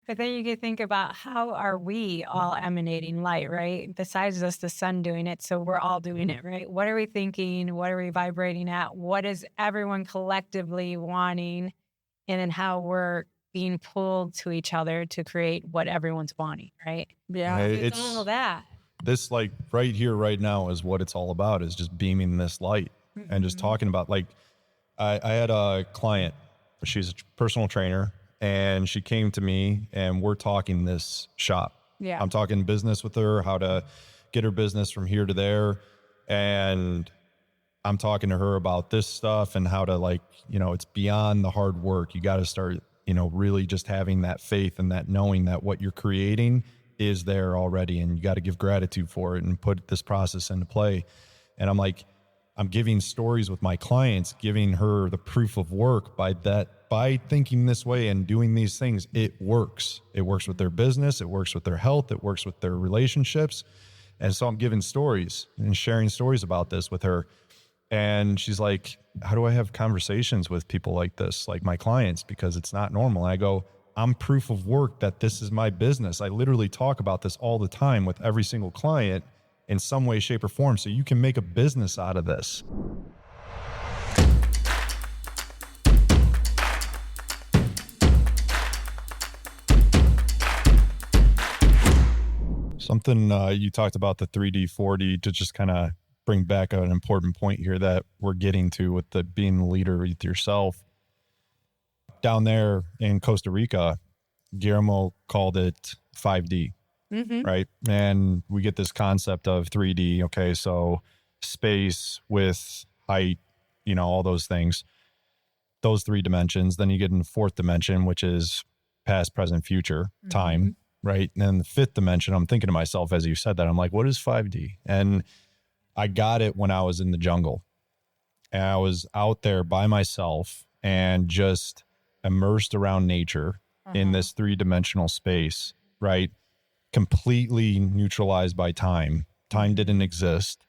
But then you can think about how are we all emanating light, right? Besides just the sun doing it, so we're all doing it, right? What are we thinking? What are we vibrating at? What is everyone collectively wanting? And then how we're being pulled to each other to create what everyone's wanting, right? Yeah. It's all that. This like right here, right now is what it's all about, is just beaming this light and just talking about like, I had a client, she's a personal trainer, and she came to me and we're talking this shop. Yeah. I'm talking business with her, how to get her business from here to there. And I'm talking to her about this stuff and how to like, you know, it's beyond the hard work. You got to start, you know, really just having that faith and that knowing that what you're creating is there already. And you got to give gratitude for it and put this process into play. And I'm like, I'm giving stories with my clients, giving her the proof of work by thinking this way and doing these things. It works. It works with their business. It works with their health. It works with their relationships. And so I'm giving stories and sharing stories about this with her. And she's like, how do I have conversations with people like this, like my clients? Because it's not normal. And I go, I'm proof of work that this is my business. I literally talk about this all the time with every single client in some way, shape, or form. So you can make a business out of this. Something you talked about the 3D, 4D to just kind of bring back an important point here that we're getting to with the being the leader with yourself. Down there in Costa Rica, Guillermo called it 5D. Right. And we get this concept of 3D. Okay. So space, width, height, you know, all those things, those three dimensions. Then you get in the fourth dimension, which is past, present, future, time. Right. And then the fifth dimension, I'm thinking to myself, as you said that, I'm like, what is 5D? And I got it when I was in the jungle and I was out there by myself and just immersed around nature in this 3-dimensional space, right? Completely neutralized by time. Time didn't exist.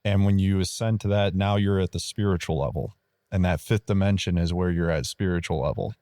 And when you ascend to that, now you're at the spiritual level. And that fifth dimension is where you're at spiritual level,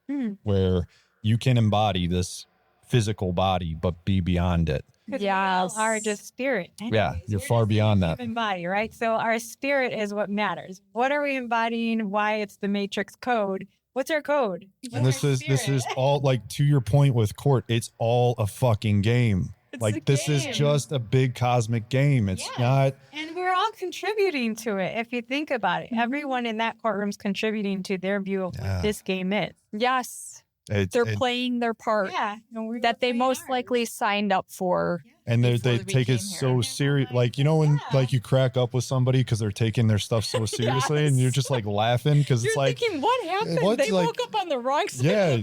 where you can embody this physical body, but be beyond it. Yes. We are just spirit. Yeah, you're far beyond that. Human body, right? So our spirit is what matters. What are we embodying? Why it's the matrix code? What's our code? And this is all, like, to your point with court, it's all a fucking game. Like, this is just a big cosmic game. It's not. And we're all contributing to it. If you think about it, everyone in that courtroom's contributing to their view of what this game is. Yes. They're playing their part that they most likely signed up for. And they take it so serious. Like, you know, when like you crack up with somebody because they're taking their stuff so seriously and you're just like laughing because it's like, thinking, what happened? They woke up on the wrong side. Yeah.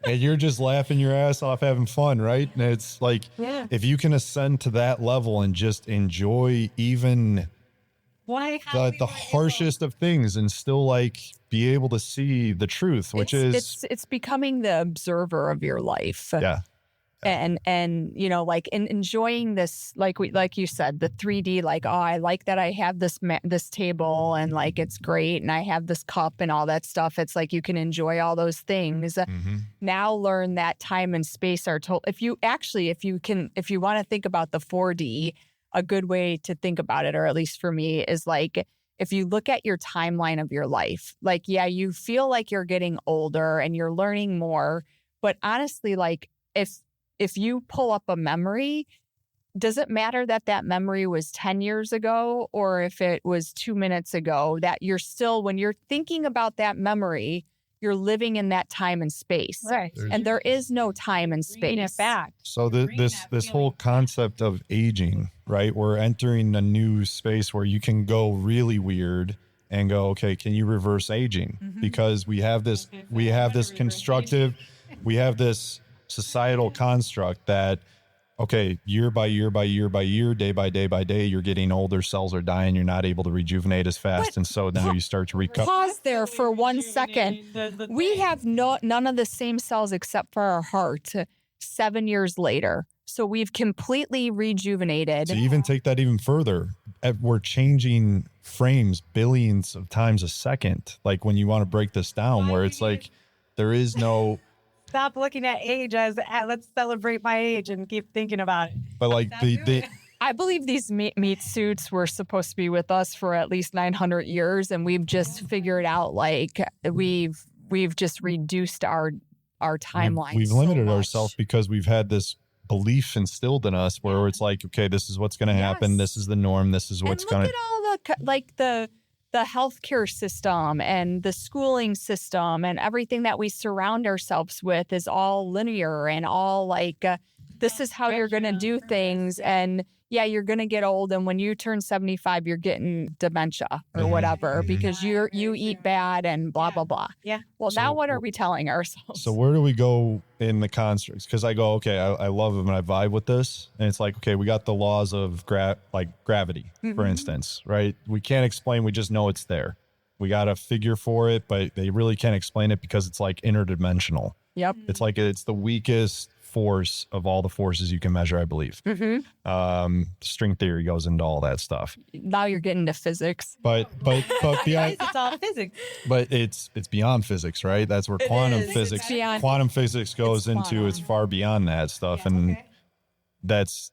And you're just laughing your ass off, having fun, right? And it's like, if you can ascend to that level and just enjoy even the harshest of things and still like be able to see the truth, which it's becoming the observer of your life. Yeah. And you know, like enjoying this, like you said, the 3D, like, oh, I like that I have this table and like it's great and I have this cup and all that stuff. It's like you can enjoy all those things. Now learn that time and space are told. If you want to think about the 4D, a good way to think about it, or at least for me, is like, if you look at your timeline of your life, like, yeah, you feel like you're getting older and you're learning more, but honestly, like if you pull up a memory, does it matter that memory was 10 years ago or if it was 2 minutes ago, that you're still, when you're thinking about that memory, you're living in that time and space. Right. And there is no time and space. Bringing it back. So this whole concept of aging, right? We're entering a new space where you can go really weird and go, okay, can you reverse aging? Because we have this constructive, we have this societal construct that, okay, year by year by year by year, day by day by day, you're getting older, cells are dying, you're not able to rejuvenate as fast. And so now you start to recover. Pause there for 1 second. We have none of the same cells except for our heart 7 years later. So we've completely rejuvenated. To even take that even further, we're changing frames billions of times a second. Like when you want to break this down, where it's like, there is no Stop looking at age as let's celebrate my age and keep thinking about it. But like I believe these meat suits were supposed to be with us for at least 900 years, and we've just figured out like we've just reduced our timeline. We've limited ourselves because we've had this belief instilled in us where it's like, okay, this is what's going to happen. This is the norm. This is what's going to. Look at all the healthcare system and the schooling system and everything that we surround ourselves with is all linear and all like this is how you're going to do things. And yeah, you're going to get old. And when you turn 75, you're getting dementia or whatever because you eat bad and blah, blah, blah. Yeah. Well, now what are we telling ourselves? So where do we go in the constructs? Because I go, okay, I love them and I vibe with this. And it's like, okay, we got the laws of gravity, for instance, right? We can't explain. We just know it's there. We got a figure for it, but they really can't explain it because it's like interdimensional. Yep. It's like it's the weakest force of all the forces you can measure, I believe. String theory goes into all that stuff. Now you're getting to physics. But beyond, It's all physics. but it's beyond physics, right? That's where quantum physics goes into. It's far beyond that stuff, and that's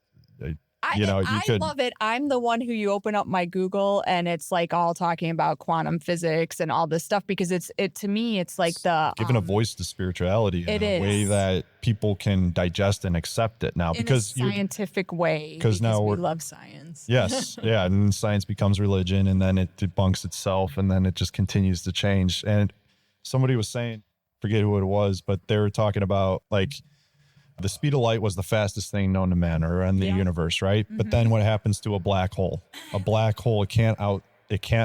I love it. I'm the one who you open up my Google and it's like all talking about quantum physics and all this stuff because to me it's like the giving a voice to spirituality in a way is. that people can digest and accept it now because in a scientific way. Because now we love science. Yes, yeah, and science becomes religion, and then it debunks itself, and then it just continues to change. And somebody was saying, forget who it was, but they were talking about like. The speed of light was the fastest thing known to man or in the universe, right? But then what happens to a black hole? A black hole, it can't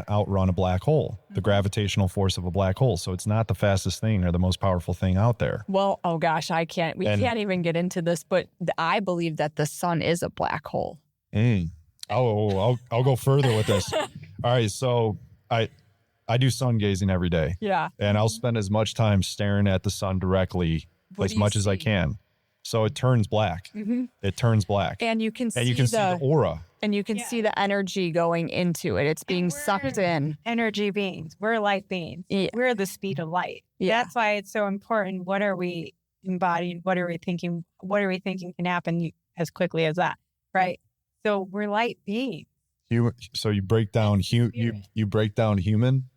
outrun a black hole, the gravitational force of a black hole. So it's not the fastest thing or the most powerful thing out there. Well, oh gosh, we can't even get into this, but I believe that the sun is a black hole. I'll go further with this. All right, so I do sun gazing every day. Yeah. And I'll spend as much time staring at the sun directly as much as I can. So it turns black. It turns black. And you can see the aura. And you can see the energy going into it. It's being sucked in. Energy beings. We're light beings. Yeah. We're the speed of light. Yeah. That's why it's so important. What are we embodying? What are we thinking? What are we thinking can happen as quickly as that? Right. So we're light beings. So you break down you break down human,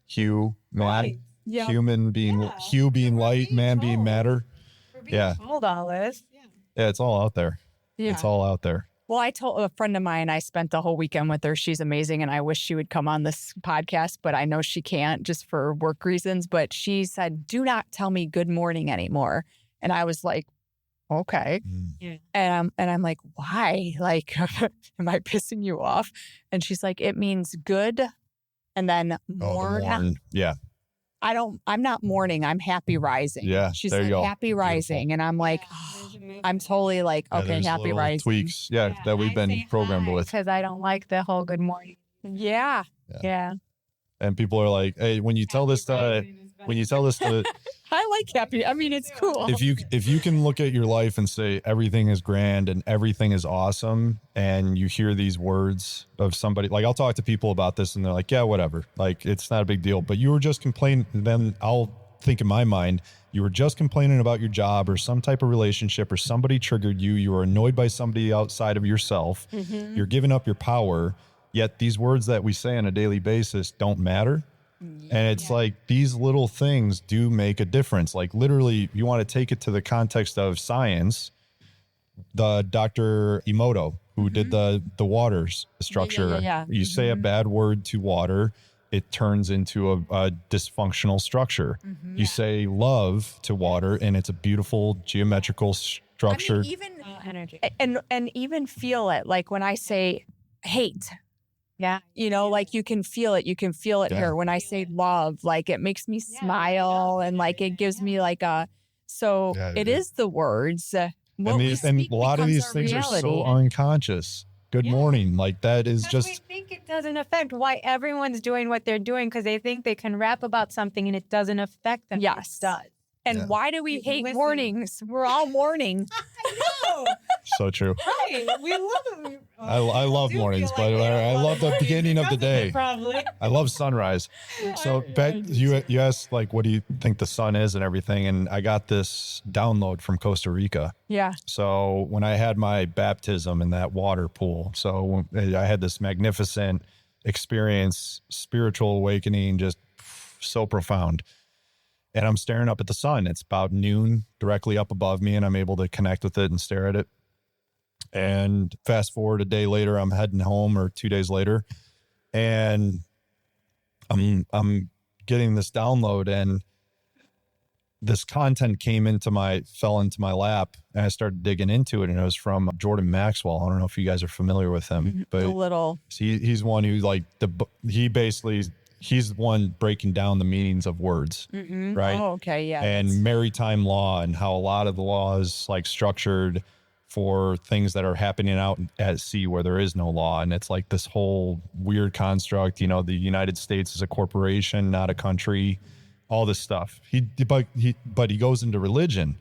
Right. Yeah. human being hue being light, man being matter. Yeah. Hold all this. Yeah, it's all out there. Yeah. It's all out there. Well, I told a friend of mine, I spent the whole weekend with her. She's amazing. And I wish she would come on this podcast, but I know she can't just for work reasons. But she said, do not tell me good morning anymore. And I was like, okay. Yeah. And I'm like, why? Like, am I pissing you off? And she's like, it means good. And then morn. Yeah. I'm not mourning. I'm happy rising. Yeah. She's there you like, go. happy rising. And I'm like, I'm totally like, okay, there's happy little rising. tweaks. Yeah. That we've been programmed with. Because I don't like the whole good morning. Yeah. Yeah. And people are like, hey, when you tell this to I like happy. I mean, it's cool. if you can look at your life and say everything is grand and everything is awesome, and you hear these words of somebody, like I'll talk to people about this and they're like, yeah, whatever, like it's not a big deal, but you were just complaining. Then I'll think in my mind, you were just complaining about your job or some type of relationship or somebody triggered you. You were annoyed by somebody outside of yourself. You're giving up your power. Yet these words that we say on a daily basis don't matter. And it's like these little things do make a difference. Like literally, you want to take it to the context of science. The Dr. Emoto, who did the waters structure, you say a bad word to water, it turns into a dysfunctional structure. You say love to water, and it's a beautiful geometrical structure. I mean, even energy. And even feel it. Like when I say hate. Yeah. You know, like you can feel it. You can feel it here. When I say love, like it makes me smile and like it gives me like it is the words. And a lot of these things are so unconscious. Good morning. Like that is just. We think it doesn't affect why everyone's doing what they're doing because they think they can rap about something and it doesn't affect them. Yes. It does. And why do we hate mornings? We're all mourning. I know. So true. Right. We love it. I love mornings, but I love the beginning of the day. Probably. I love sunrise. So back, you asked like, what do you think the sun is and everything? And I got this download from Costa Rica. Yeah. So when I had my baptism in that water pool, so I had this magnificent experience, spiritual awakening, just so profound. And I'm staring up at the sun. It's about noon directly up above me, and I'm able to connect with it and stare at it. And fast forward a day later, I'm heading home, or 2 days later, and I'm getting this download, and this content fell into my lap, and I started digging into it, and it was from Jordan Maxwell. I don't know if you guys are familiar with him, but A little. he's one who like he's the one breaking down the meanings of words, right? Oh, okay. Yeah. And maritime law, and how a lot of the law is like structured for things that are happening out at sea where there is no law. And it's like this whole weird construct, you know, the United States is a corporation, not a country, all this stuff. But he goes into religion,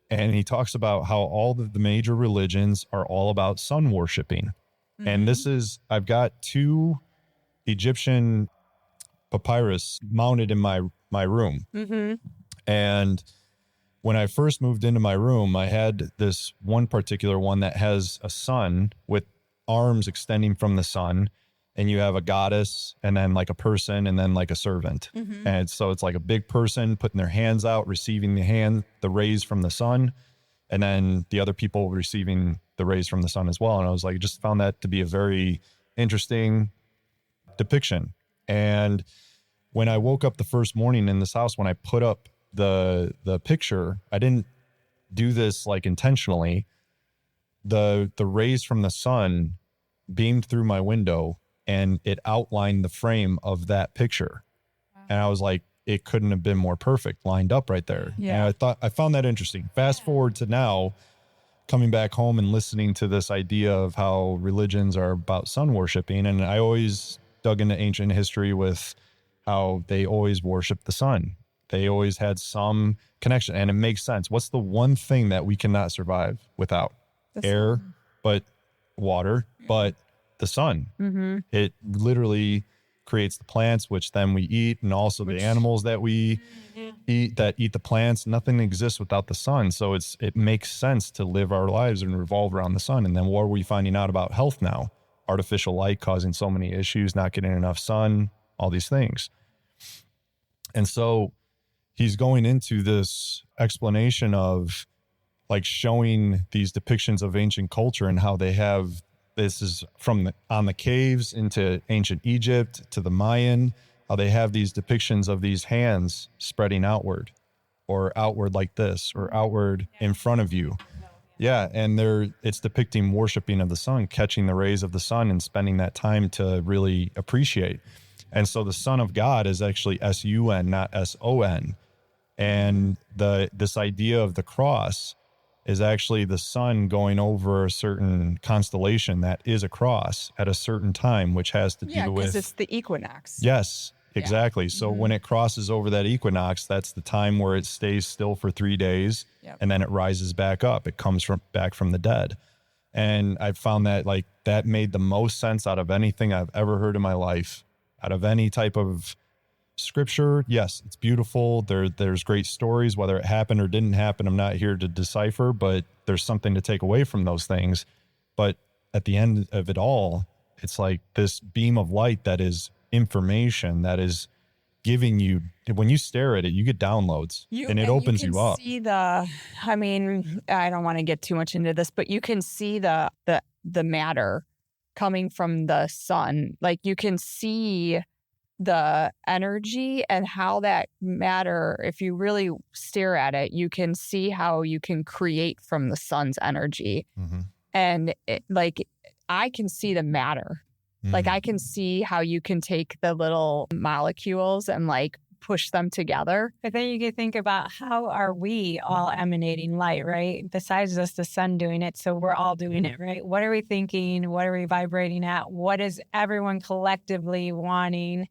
and he talks about how all of the major religions are all about sun worshiping. And I've got 2 Egyptian papyrus mounted in my room. And when I first moved into my room, I had this one particular one that has a sun with arms extending from the sun, and you have a goddess, and then like a person, and then like a servant. And so it's like a big person putting their hands out, receiving the rays from the sun, and then the other people receiving the rays from the sun as well. And I was like, just found that to be a very interesting depiction. And when I woke up the first morning in this house, when I put up the picture, I didn't do this like intentionally. The rays from the sun beamed through my window, and it outlined the frame of that picture. And I was like, it couldn't have been more perfect, lined up right there. Yeah. And I found that interesting. Fast forward to now, coming back home and listening to this idea of how religions are about sun worshiping. And I always dug into ancient history with how they always worshiped the sun. They always had some connection, and it makes sense. What's the one thing that we cannot survive without? Air, but water, but the sun. It literally creates the plants, which then we eat, and also the animals that we eat that eat the plants. Nothing exists without the sun. So it makes sense to live our lives and revolve around the sun. And then what are we finding out about health now? Artificial light causing so many issues, not getting enough sun, all these things. And so he's going into this explanation of like showing these depictions of ancient culture and how they have, this is from on the caves into ancient Egypt to the Mayan, how they have these depictions of these hands spreading outward, or outward like this, or outward in front of you. Yeah. And it's depicting worshiping of the sun, catching the rays of the sun and spending that time to really appreciate. And so the Son of God is actually S-U-N, not S-O-N. And this idea of the cross is actually the sun going over a certain constellation that is a cross at a certain time, which has to do with... because it's the equinox. Yes, exactly. Yeah. So when it crosses over that equinox, that's the time where it stays still for 3 days, and then it rises back up. It comes back from the dead. And I found that like that made the most sense out of anything I've ever heard in my life, out of any type of scripture. Yes, it's beautiful. There's great stories, whether it happened or didn't happen. I'm not here to decipher, but there's something to take away from those things. But at the end of it all, it's like this beam of light that is information that is giving you, when you stare at it, you get downloads, and it opens you up. See I mean, I don't want to get too much into this, but you can see the matter coming from the sun. Like you can see the energy and how that matter, if you really stare at it, you can see how you can create from the sun's energy. And I can see the matter. Like I can see how you can take the little molecules and like push them together. But then you can think about, how are we all emanating light, right? Besides us, the sun doing it, so we're all doing it, right? What are we thinking? What are we vibrating at? What is everyone collectively wanting?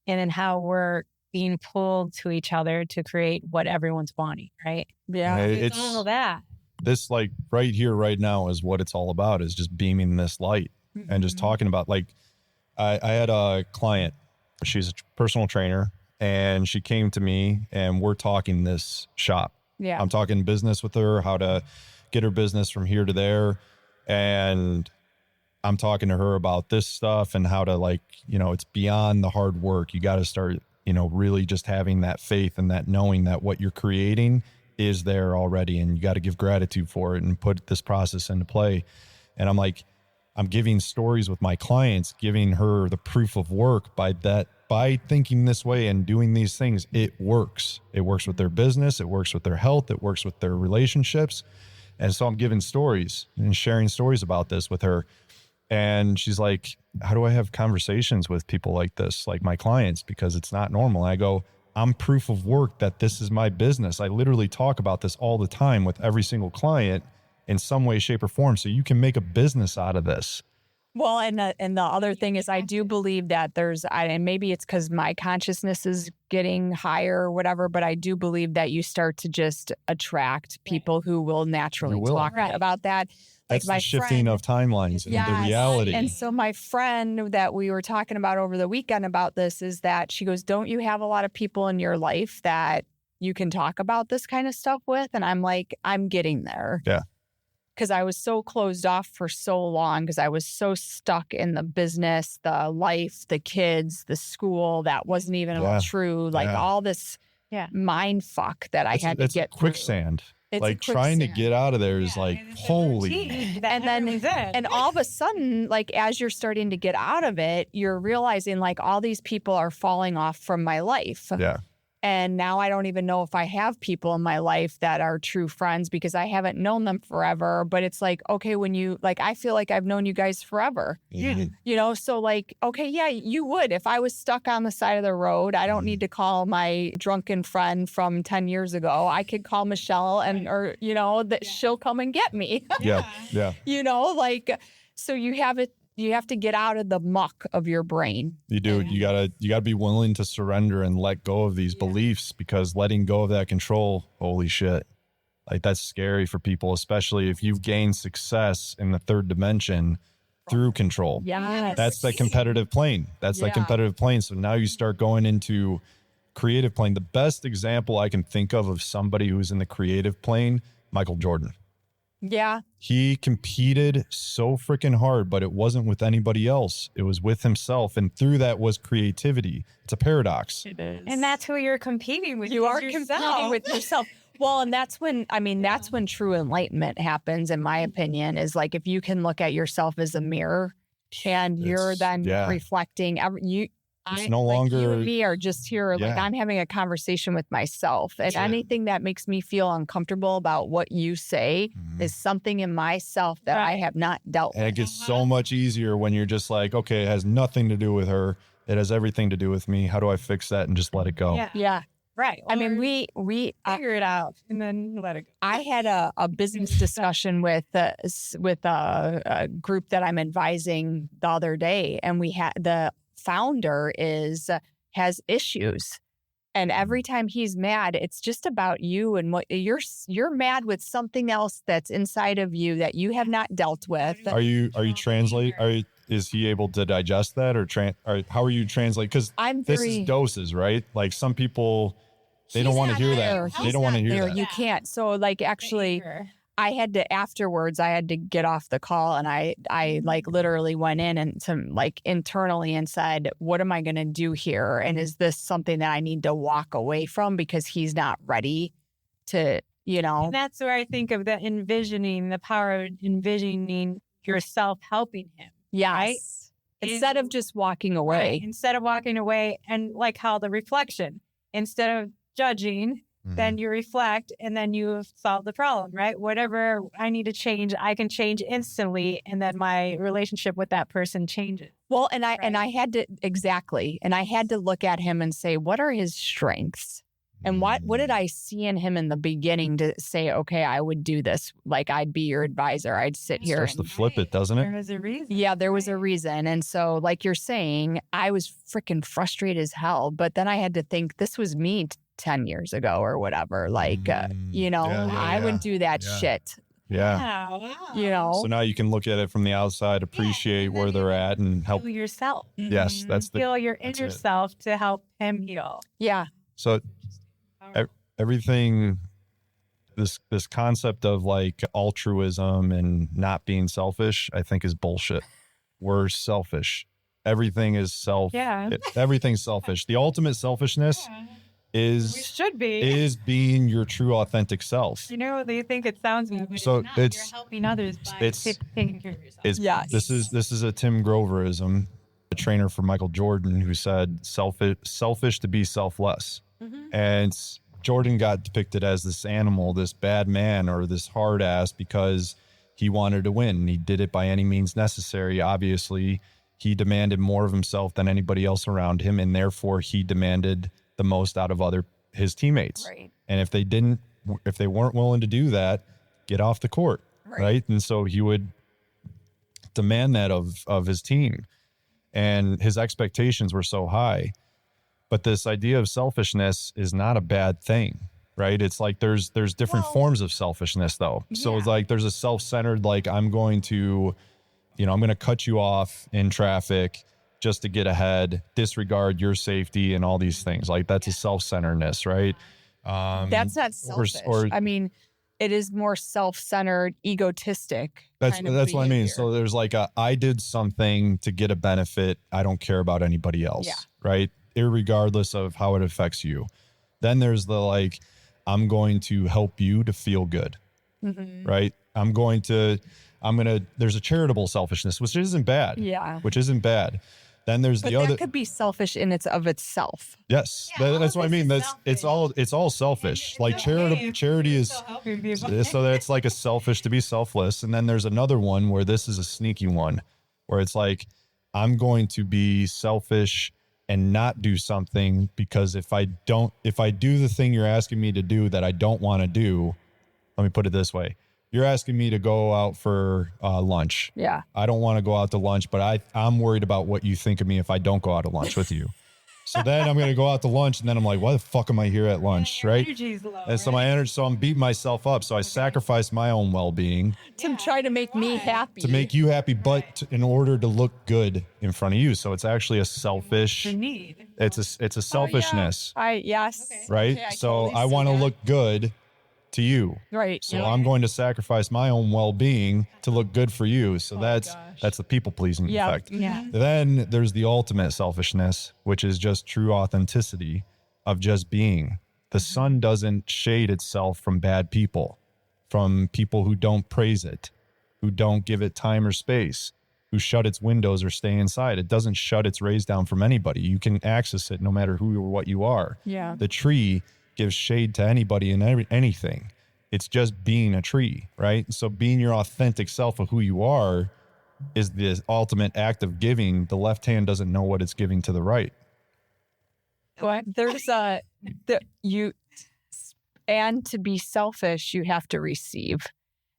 And then how we're being pulled to each other to create what everyone's wanting, right? Yeah. It's all that. this like right here, right now is what it's all about, is just beaming this light and just talking about, like, I had a client, she's a personal trainer, and she came to me and we're talking this shop. Yeah. I'm talking business with her, how to get her business from here to there. And I'm talking to her about this stuff and how to, like, you know, it's beyond the hard work. You got to start, you know, really just having that faith and that knowing that what you're creating is there already, and you got to give gratitude for it and put this process into play. And I'm like, I'm giving stories with my clients, giving her the proof of work by thinking this way and doing these things. It works. It works with their business. It works with their health. It works with their relationships. And so I'm giving stories and sharing stories about this with her. And she's like, how do I have conversations with people like this, like my clients? Because it's not normal. And I go, I'm proof of work that this is my business. I literally talk about this all the time with every single client in some way, shape, or form. So you can make a business out of this. Well, and the other thing is, I do believe that and maybe it's because my consciousness is getting higher or whatever, but I do believe that you start to just attract people who will naturally talk about that. That's the shifting of timelines and the reality. And so my friend that we were talking about over the weekend about this is that she goes, don't you have a lot of people in your life that you can talk about this kind of stuff with? And I'm like, I'm getting there. Yeah. Because I was so closed off for so long, because I was so stuck in the business, the life, the kids, the school that wasn't even true, like all this mind fuck that I had to get through. Quicksand. It's like trying to get out of there is like, holy. And all of a sudden, like as you're starting to get out of it, you're realizing like all these people are falling off from my life. Yeah. And now I don't even know if I have people in my life that are true friends because I haven't known them forever. But it's like, okay, when you, like, I feel like I've known you guys forever. Mm-hmm. You know, so like, okay, yeah, you would. If I was stuck on the side of the road, I don't need to call my drunken friend from 10 years ago. I could call Michelle or, you know, that she'll come and get me. Yeah. You know, like, so you have to get out of the muck of your brain. You do. You gotta be willing to surrender and let go of these beliefs, because letting go of that control, holy shit. Like that's scary for people, especially if you've gained success in the third dimension through control. Yes. That's the competitive plane. So now you start going into creative plane. The best example I can think of somebody who's in the creative plane, Michael Jordan. Yeah. He competed so freaking hard, but it wasn't with anybody else. It was with himself. And through that was creativity. It's a paradox. It is. And that's who you're competing with. You are yourself. competing with yourself. Well, and that's when true enlightenment happens, in my opinion, is like if you can look at yourself as a mirror and you're then reflecting it's no longer like you and me are just here. Like I'm having a conversation with myself, and anything that makes me feel uncomfortable about what you say is something in myself that I have not dealt with. And it gets so much easier when you're just like, okay, it has nothing to do with her. It has everything to do with me. How do I fix that and just let it go? Yeah. Right. Or I mean, we figure it out and then let it go. I had a business discussion with a group that I'm advising the other day, and we had the founder has issues, and every time he's mad, it's just about you and what you're mad with something else that's inside of you that you have not dealt with. Are you translate? Is he able to digest that, or how are you translate? Because this is doses, right? Like some people, they don't want to hear that. They don't want to hear that. You can't. So like actually, I had to get off the call, and I like literally went in and internally and said, what am I going to do here? And is this something that I need to walk away from because he's not ready to, you know? And that's where I think of the power of envisioning yourself helping him. Yes. Right? Instead of just walking away. Right. Instead of walking away, and like how the reflection, instead of judging, then you reflect, and then you solve the problem, right? Whatever I need to change, I can change instantly, and then my relationship with that person changes. Well, and I had to look at him and say, what are his strengths? And what did I see in him in the beginning to say, okay, I would do this. Like I'd be your advisor. I'd sit here. Starts to flip it, doesn't it? There was a reason. Yeah, there was a reason. And so like you're saying, I was freaking frustrated as hell. But then I had to think this was me 10 years ago or whatever. Like, I would do that shit Yeah. Wow. You know? So now you can look at it from the outside, appreciate and where then they're at, and help. Heal yourself. Yes, that's Heal your that's inner it. self to help him heal. Yeah. So everything, this concept of like altruism and not being selfish, I think is bullshit. We're selfish. Everything is everything's selfish. The ultimate selfishness We is should be. being your true authentic self. You know, they think it sounds good, but So it's not. it's- You're helping others by it's- taking care of yourself. It's, Yes. This is a Tim Groverism, a trainer for Michael Jordan, who said selfish to be selfless. And Jordan got depicted as this animal, this bad man, or this hard ass because he wanted to win. He did it by any means necessary. Obviously, he demanded more of himself than anybody else around him, and therefore he demanded the most out of his teammates. Right. And if they weren't willing to do that, get off the court. Right. And so he would demand that of his team, and his expectations were so high. But this idea of selfishness is not a bad thing, right? It's like there's different forms of selfishness though. So it's like there's a self-centered, like I'm going to cut you off in traffic just to get ahead, disregard your safety and all these things. Like that's a self-centeredness, right? That's not selfish. I mean, it is more self-centered, egotistic. That's kind of what I mean. behavior. So there's like I did something to get a benefit. I don't care about anybody else, right? Irregardless of how it affects you. Then there's the like, I'm going to help you to feel good, right? There's a charitable selfishness, which isn't bad. Yeah. Which isn't bad. Then there's But the other. that could be selfish in its of itself. Yes, Yeah, that's what I mean. It's all selfish. Like charity is so that's like a selfish to be selfless. And then there's another one where this is a sneaky one, where it's like I'm going to be selfish and not do something because if I do the thing you're asking me to do that I don't want to do, let me put it this way. You're asking me to go out for lunch. Yeah. I don't want to go out to lunch, but I'm worried about what you think of me if I don't go out to lunch with you. So then I'm going to go out to lunch and then I'm like, why the fuck am I here at lunch? Right. Energy's low, And so I'm beating myself up. So I sacrifice my own well-being To try to make me happy. to make you happy, but in order to look good in front of you. So it's actually a selfish, The need. it's a selfishness, Yes. right? Okay, I so totally I see want to that. look good to you. Right. So I'm going to sacrifice my own well-being to look good for you. So that's the people pleasing effect. Yeah. Then there's the ultimate selfishness, which is just true authenticity of just being. The sun doesn't shade itself from bad people, from people who don't praise it, who don't give it time or space, who shut its windows or stay inside. It doesn't shut its rays down from anybody. You can access it no matter who or what you are. Yeah. The tree gives shade to anybody and anything. It's just being a tree, right? So being your authentic self of who you are is the ultimate act of giving. The left hand doesn't know what it's giving to the right. There's and to be selfish, you have to receive.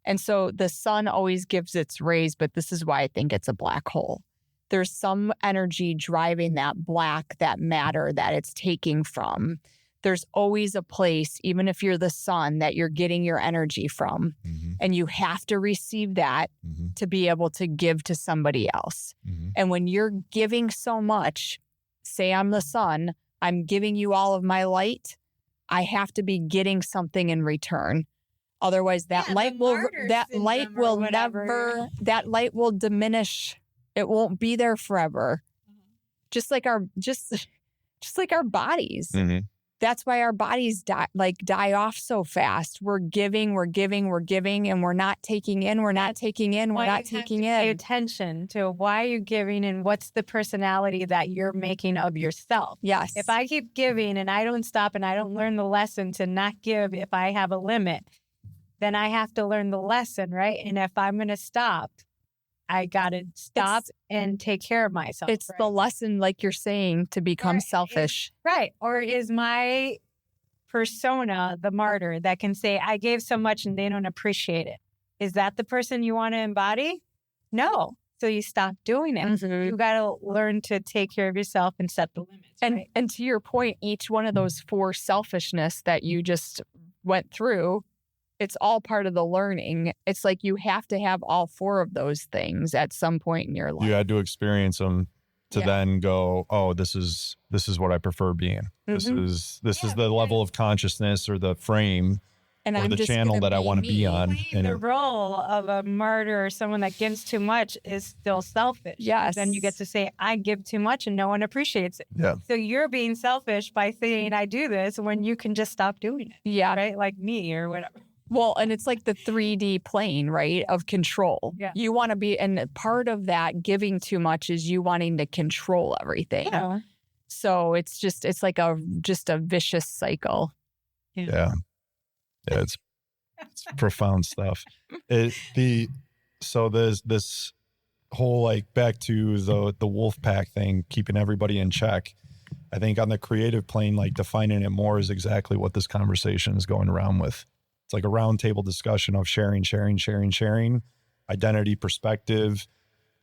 And so the sun always gives its rays, but this is why I think it's a black hole. There's some energy driving that black, that matter that it's taking from. There's always a place, even if you're the sun, that you're getting your energy from. Mm-hmm. And you have to receive that to be able to give to somebody else. Mm-hmm. And when you're giving so much, say I'm the sun, I'm giving you all of my light, I have to be getting something in return. Otherwise that light will diminish. It won't be there forever. Just like our bodies. Mm-hmm. That's why our bodies die off so fast. We're giving, and we're not taking in, Pay attention to why you're giving and what's the personality that you're making of yourself. Yes. If I keep giving and I don't stop and I don't learn the lesson to not give if I have a limit, then I have to learn the lesson, right? And if I'm going to stop, I got to stop and take care of myself. It's the lesson, like you're saying, to become selfish. Right. Or is my persona the martyr that can say, I gave so much and they don't appreciate it? Is that the person you want to embody? No. So you stop doing it. Mm-hmm. You got to learn to take care of yourself and set the limits. Right? And to your point, each one of those 4 selfishness that you just went through it's all part of the learning. It's like you have to have all 4 of those things at some point in your life. You had to experience them to then go, oh, this is what I prefer being. This is the level of consciousness or the frame and or I'm the just channel that I want to be on. And the role of a martyr or someone that gives too much is still selfish. Yes. Then you get to say, I give too much and no one appreciates it. Yeah. So you're being selfish by saying I do this when you can just stop doing it. Yeah. Right? Like me or whatever. Well, and it's like the 3D plane, right, of control. Yeah. You want to be, and part of that giving too much is you wanting to control everything. Yeah. So it's like just a vicious cycle. Yeah. It's profound stuff. So there's this whole, like, back to the wolf pack thing, keeping everybody in check. I think on the creative plane, like, defining it more is exactly what this conversation is going around with. It's like a roundtable discussion of sharing, identity, perspective.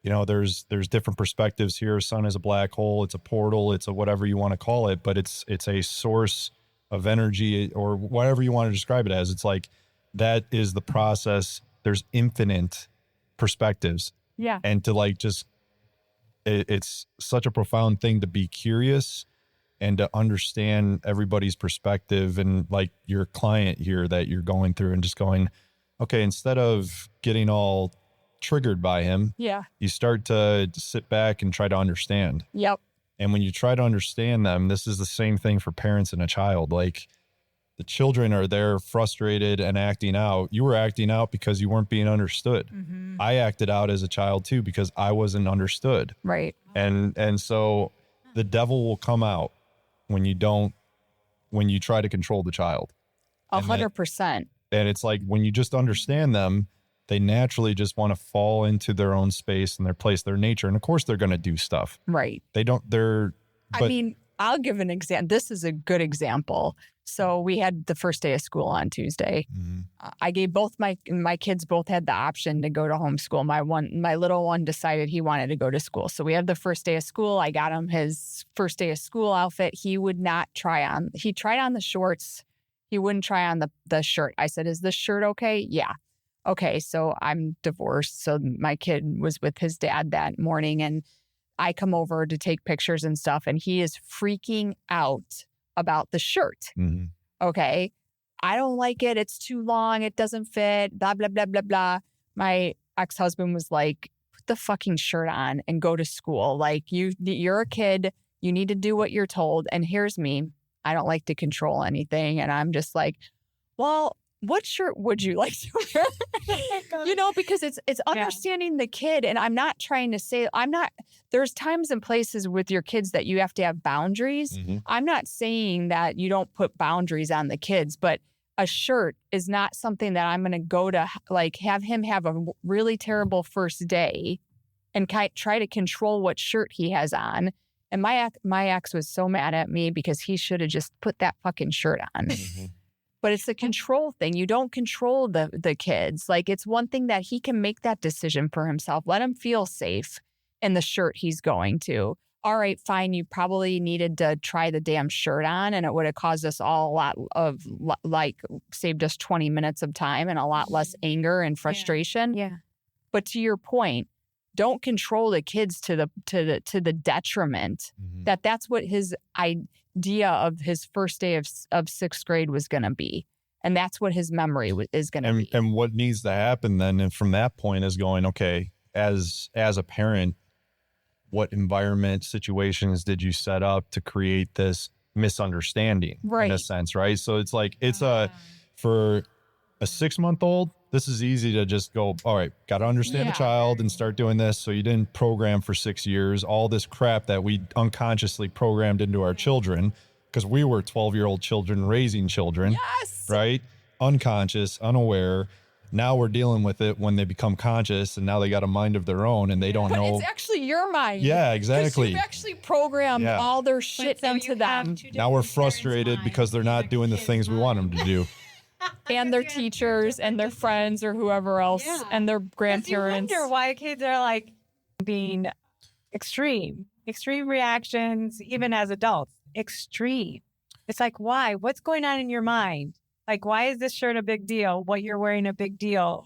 You know, there's different perspectives here. Sun is a black hole. It's a portal. It's a whatever you want to call it, but it's a source of energy or whatever you want to describe it as. It's like, that is the process. There's infinite perspectives. Yeah. And to, like, just, it's such a profound thing to be curious and to understand everybody's perspective, and like your client here that you're going through and just going, okay, instead of getting all triggered by him, you start to sit back and try to understand. Yep. And when you try to understand them, this is the same thing for parents and a child. Like, the children are there frustrated and acting out. You were acting out because you weren't being understood. Mm-hmm. I acted out as a child too because I wasn't understood. Right. And so the devil will come out when you try to control the child. 100%. And it's like, when you just understand them, they naturally just want to fall into their own space and their place, their nature. And of course they're going to do stuff. Right. I mean, I'll give an example. This is a good example. So we had the first day of school on Tuesday. Mm-hmm. I gave both my kids both had the option to go to homeschool. My little one decided he wanted to go to school. So we had the first day of school. I got him his first day of school outfit. He would not try on. He tried on the shorts. He wouldn't try on the shirt. I said, "Is this shirt okay?" Yeah. Okay. So I'm divorced. So my kid was with his dad that morning, and I come over to take pictures and stuff, and he is freaking out about the shirt. Mm-hmm. Okay. I don't like it. It's too long. It doesn't fit. Blah, blah, blah, blah, blah. My ex-husband was like, put the fucking shirt on and go to school. Like, you're a kid. You need to do what you're told. And here's me. I don't like to control anything. And I'm just like, well, what shirt would you like to wear? You know, because it's understanding the kid. And I'm not trying to say, there's times and places with your kids that you have to have boundaries. Mm-hmm. I'm not saying that you don't put boundaries on the kids, but a shirt is not something that I'm going to go to, like, have him have a really terrible first day and try to control what shirt he has on. And my ex was so mad at me because he should have just put that fucking shirt on. Mm-hmm. But it's a control thing. You don't control the kids. Like, it's one thing that he can make that decision for himself. Let him feel safe in the shirt he's going to. All right, fine. You probably needed to try the damn shirt on, and it would have caused us all a lot of, like, saved us 20 minutes of time and a lot less anger and frustration. Yeah. But to your point, don't control the kids to the detriment. Mm-hmm. That's what his idea of his first day of sixth grade was going to be. And that's what his memory is going to be. And what needs to happen then, and from that point, is going, okay, as a parent, what environment, situations did you set up to create this misunderstanding, right, in a sense, right? So it's like, for a 6-month-old, this is easy to just go, all right, got to understand the child and start doing this. So you didn't program for 6 years, all this crap that we unconsciously programmed into our children, because we were 12-year-old children raising children, right? Unconscious, unaware. Now we're dealing with it when they become conscious, and now they got a mind of their own, and they don't know. It's actually your mind. Yeah, exactly. You've actually programmed all their shit into them. Now we're frustrated because they're not doing the things we want them to do. And their teachers and their friends or whoever else and their grandparents. You wonder why kids are, like, being extreme reactions, even as adults. Extreme. It's like, why? What's going on in your mind? Like, why is this shirt a big deal? What you're wearing a big deal?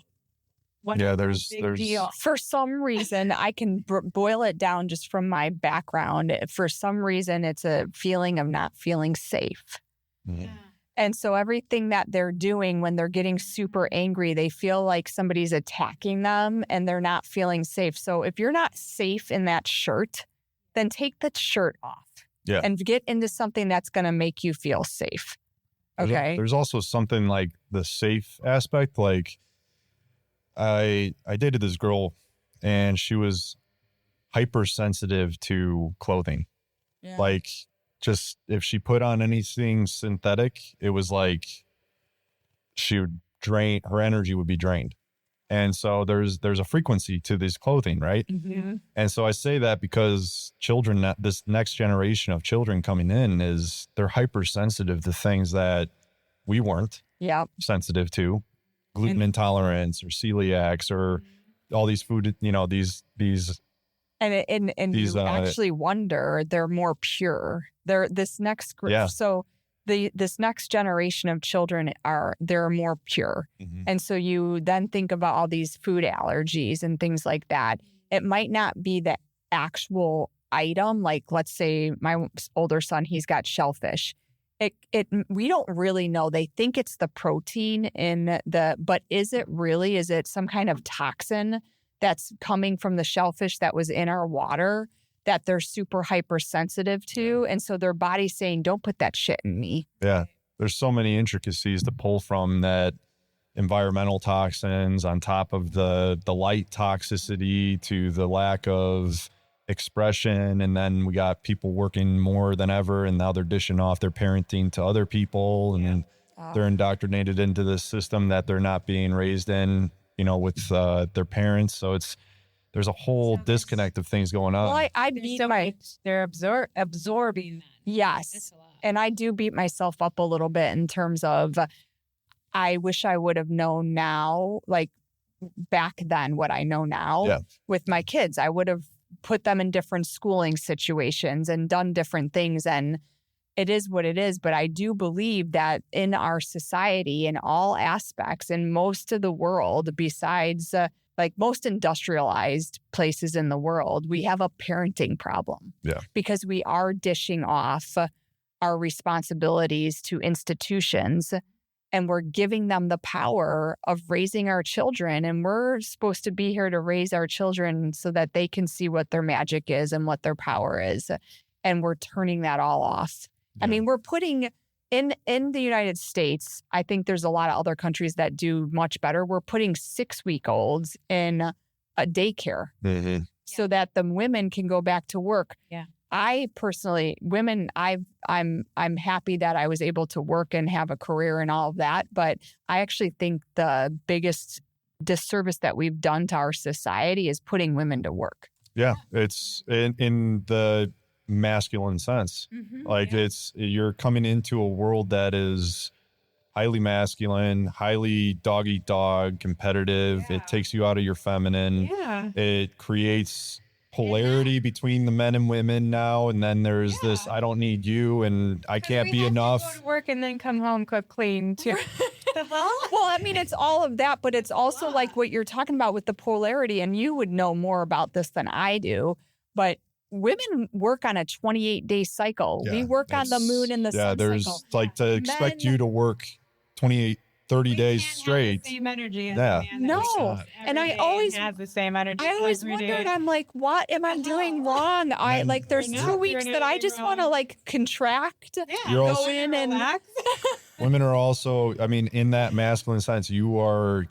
What Yeah, is a there's big deal? For some reason, I can boil it down just from my background. For some reason, it's a feeling of not feeling safe. Mhm. And so everything that they're doing when they're getting super angry, they feel like somebody's attacking them and they're not feeling safe. So if you're not safe in that shirt, then take the shirt off and get into something that's going to make you feel safe. Okay. There's also something like the safe aspect. Like I dated this girl and she was hypersensitive to clothing. Yeah. Like just if she put on anything synthetic, it was like she would her energy would be drained. And so there's a frequency to this clothing, right? Mm-hmm. And so I say that because children, this next generation of children coming in they're hypersensitive to things that we weren't sensitive to, gluten intolerance or celiacs or all these food, these. And these, you actually wonder they're more pure. They're this next group. Yeah. So this next generation of children they're more pure. Mm-hmm. And so you then think about all these food allergies and things like that. It might not be the actual item. Like let's say my older son, he's got shellfish. We don't really know. They think it's the protein but is it some kind of toxin that's coming from the shellfish that was in our water that they're super hypersensitive to? And so their body's saying, don't put that shit in me. Yeah. There's so many intricacies to pull from that, environmental toxins on top of the light toxicity to the lack of expression. And then we got people working more than ever. And now they're dishing off their parenting to other people. And they're indoctrinated into this system that they're not being raised in, with their parents. So there's a whole disconnect of things going on. Well, I beat they're absorbing that. Yes. And I do beat myself up a little bit in terms of, I wish I would have known now, like back then, what I know now with my kids. I would have put them in different schooling situations and done different things. And it is what it is. But I do believe that in our society, in all aspects, in most of the world, besides like most industrialized places in the world, we have a parenting problem. Yeah. Because we are dishing off our responsibilities to institutions and we're giving them the power of raising our children. And we're supposed to be here to raise our children so that they can see what their magic is and what their power is. And we're turning that all off. Yeah. I mean, we're putting in the United States, I think there's a lot of other countries that do much better. We're putting 6-week-olds in a daycare so that the women can go back to work. Yeah. I personally, I'm happy that I was able to work and have a career and all of that. But I actually think the biggest disservice that we've done to our society is putting women to work. Yeah, it's in the masculine sense. Mm-hmm. Like you're coming into a world that is highly masculine, highly dog eat dog, competitive. Yeah. It takes you out of your feminine. Yeah. It creates polarity between the men and women now. And then there's this, I don't need you and I can't be enough. Go to work and then come home, cook, clean too. Well, I mean, it's all of that, but it's also like what you're talking about with the polarity. And you would know more about this than I do, but women work on a 28-day cycle. Yeah, we work on the moon and the sun there's cycle. Like to expect you to work 28, 30 days straight. The same energy as Yeah. the man that No. wakes up And every I day always- has the same energy. I always every wondered, day. I'm like, what am I doing wrong? There's I know. 2 weeks You're that I doing just wrong. want to like contract. Yeah, You're go also- in and relax. Women are also, I mean, in that masculine sense, you are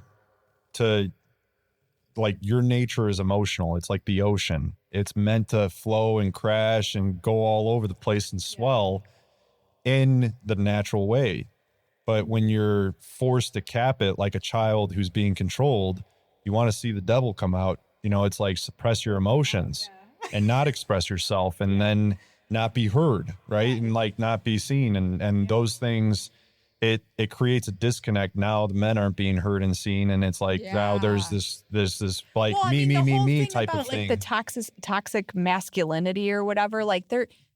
like your nature is emotional. It's like the ocean. It's meant to flow and crash and go all over the place and swell in the natural way. But when you're forced to cap it like a child who's being controlled, you want to see the devil come out. It's like suppress your emotions and not express yourself and then not be heard, right? And like not be seen. And those things, it creates a disconnect. Now the men aren't being heard and seen. And it's like now there's this like me type of thing. Like the toxic masculinity or whatever, like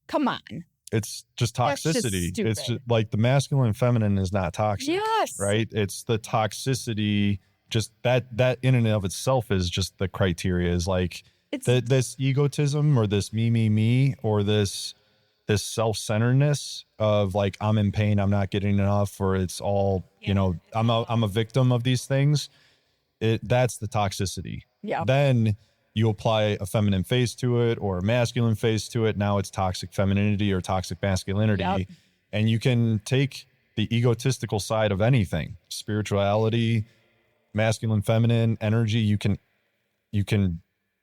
come on. it's just That's just toxicity. It's stupid. just like the masculine and feminine is not toxic. Yes. Right. It's the toxicity. Just that in and of itself is just the criteria is like this egotism or this me, or this self-centeredness of like, I'm in pain, I'm not getting enough, or it's all, I'm a victim of these things. That's the toxicity. Yeah. Then you apply a feminine face to it or a masculine face to it. Now it's toxic femininity or toxic masculinity. Yep. And you can take the egotistical side of anything, spirituality, masculine, feminine energy. You can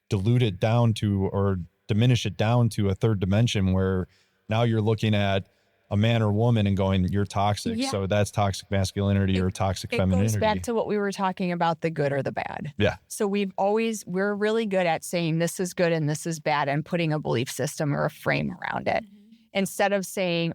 dilute it down to, or diminish it down to a third dimension where now you're looking at a man or woman and going, you're toxic. Yeah. So that's toxic masculinity or toxic femininity. It goes back to what we were talking about, the good or the bad. Yeah. So we're really good at saying this is good and this is bad and putting a belief system or a frame around it. Instead of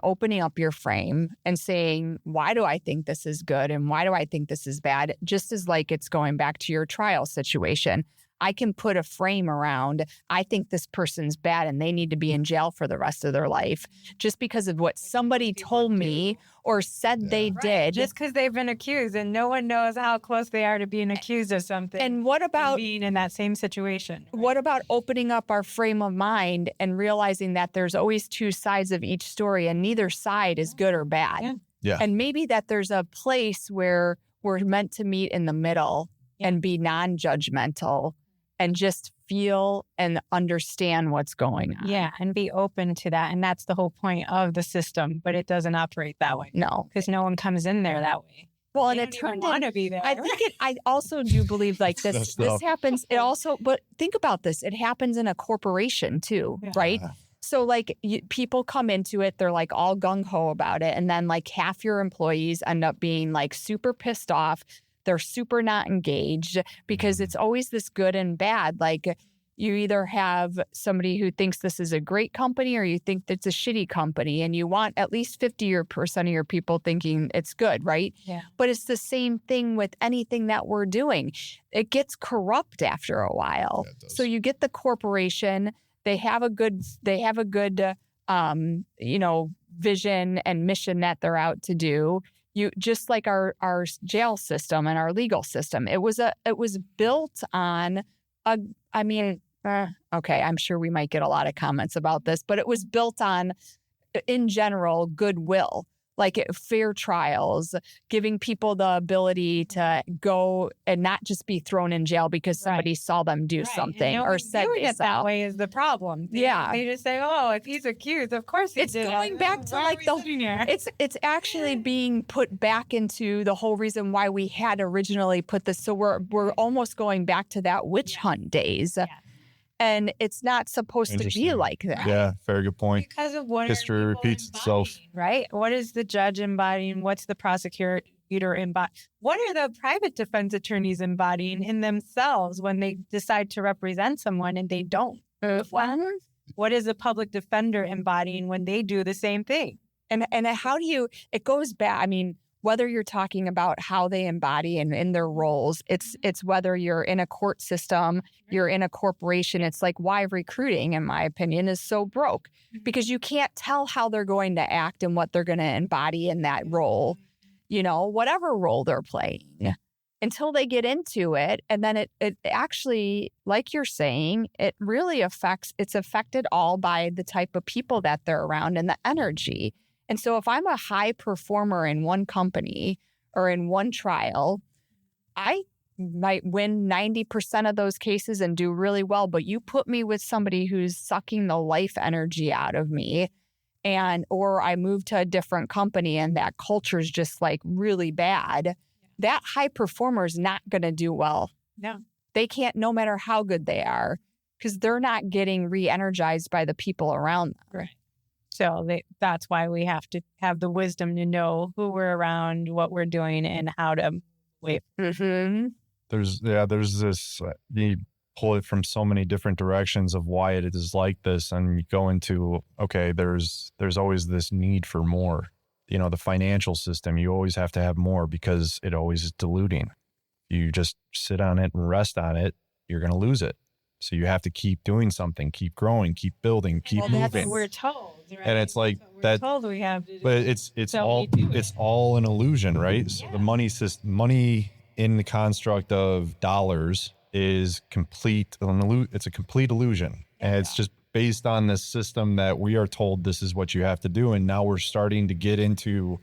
opening up your frame and saying, why do I think this is good and why do I think this is bad? Just as like it's going back to your trial situation. I can put a frame around, I think this person's bad and they need to be in jail for the rest of their life just because of what somebody told me or said they did. Just because they've been accused and no one knows how close they are to being accused of something. And what about being in that same situation? What about opening up our frame of mind and realizing that there's always two sides of each story and neither side is good or bad? Yeah. And maybe that there's a place where we're meant to meet in the middle and be non-judgmental and just feel and understand what's going on. Yeah, and be open to that. And that's the whole point of the system, but it doesn't operate that way. No. Because no one comes in there that way. Well, and They it don't even turned want to be there. I also do believe like this happens. It also, but think about this. It happens in a corporation too, right? So like people come into it, they're like all gung-ho about it. And then like half your employees end up being like super pissed off. They're super not engaged because it's always this good and bad. Like you either have somebody who thinks this is a great company or you think it's a shitty company, and you want at least 50% of your people thinking it's good, right? Yeah. But it's the same thing with anything that we're doing. It gets corrupt after a while. Yeah, it does. So you get the corporation, they have a good vision and mission that they're out to do. You just like our jail system and our legal system. It was built on okay, I'm sure we might get a lot of comments about this, but it was built on, in general, goodwill, like fair trials, giving people the ability to go and not just be thrown in jail because somebody saw them do something or said doing it that way is the problem. They just say, "Oh, if he's accused, of course he it's did." going back to like it's actually being put back into the whole reason why we had originally put this. So we're almost going back to that witch hunt days. Yeah. And it's not supposed to be like that. Yeah, very good point. Because of what history repeats itself. Right? What is the judge embodying? What's the prosecutor embodying? What are the private defense attorneys embodying in themselves when they decide to represent someone and they don't? What is a public defender embodying when they do the same thing? And how do you, it goes back, I mean, whether you're talking about how they embody and in their roles, it's whether you're in a court system, you're in a corporation. It's like why recruiting, in my opinion, is so broke, because you can't tell how they're going to act and what they're going to embody in that role, whatever role they're playing, until they get into it. And then it actually, like you're saying, it really it's affected all by the type of people that they're around and the energy. And so if I'm a high performer in one company or in one trial, I might win 90% of those cases and do really well. But you put me with somebody who's sucking the life energy out of me, or I move to a different company and that culture is just like really bad, that high performer is not going to do well. No. They can't, no matter how good they are, because they're not getting re-energized by the people around them. Right. So that's why we have to have the wisdom to know who we're around, what we're doing, and how to wait. Mm-hmm. There's this, you pull it from so many different directions of why it is like this. And you go into, okay, there's always this need for more. The financial system, you always have to have more because it always is diluting. You just sit on it and rest on it, you're going to lose it. So you have to keep doing something, keep growing, keep building, keep Well, that's moving. what we're told, right? And it's like That's what that, we're told we have to do. but it's So all we do it. it's all an illusion, right? So the money in the construct of dollars is it's a complete illusion. And it's just based on this system that we are told this is what you have to do. And now we're starting to get into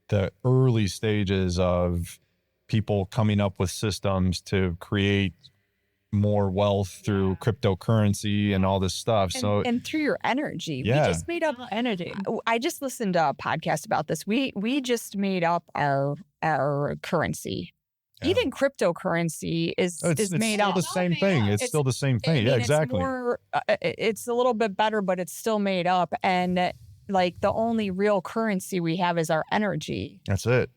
the early stages of people coming up with systems to create more wealth through cryptocurrency and all this stuff. And through your energy. Yeah. We just made up energy. I just listened to a podcast about this. We just made up our currency. Yeah. Even cryptocurrency is made still up. the same thing. It's still the same thing. Yeah, exactly. It's a little bit better, but it's still made up. And like the only real currency we have is our energy. That's it.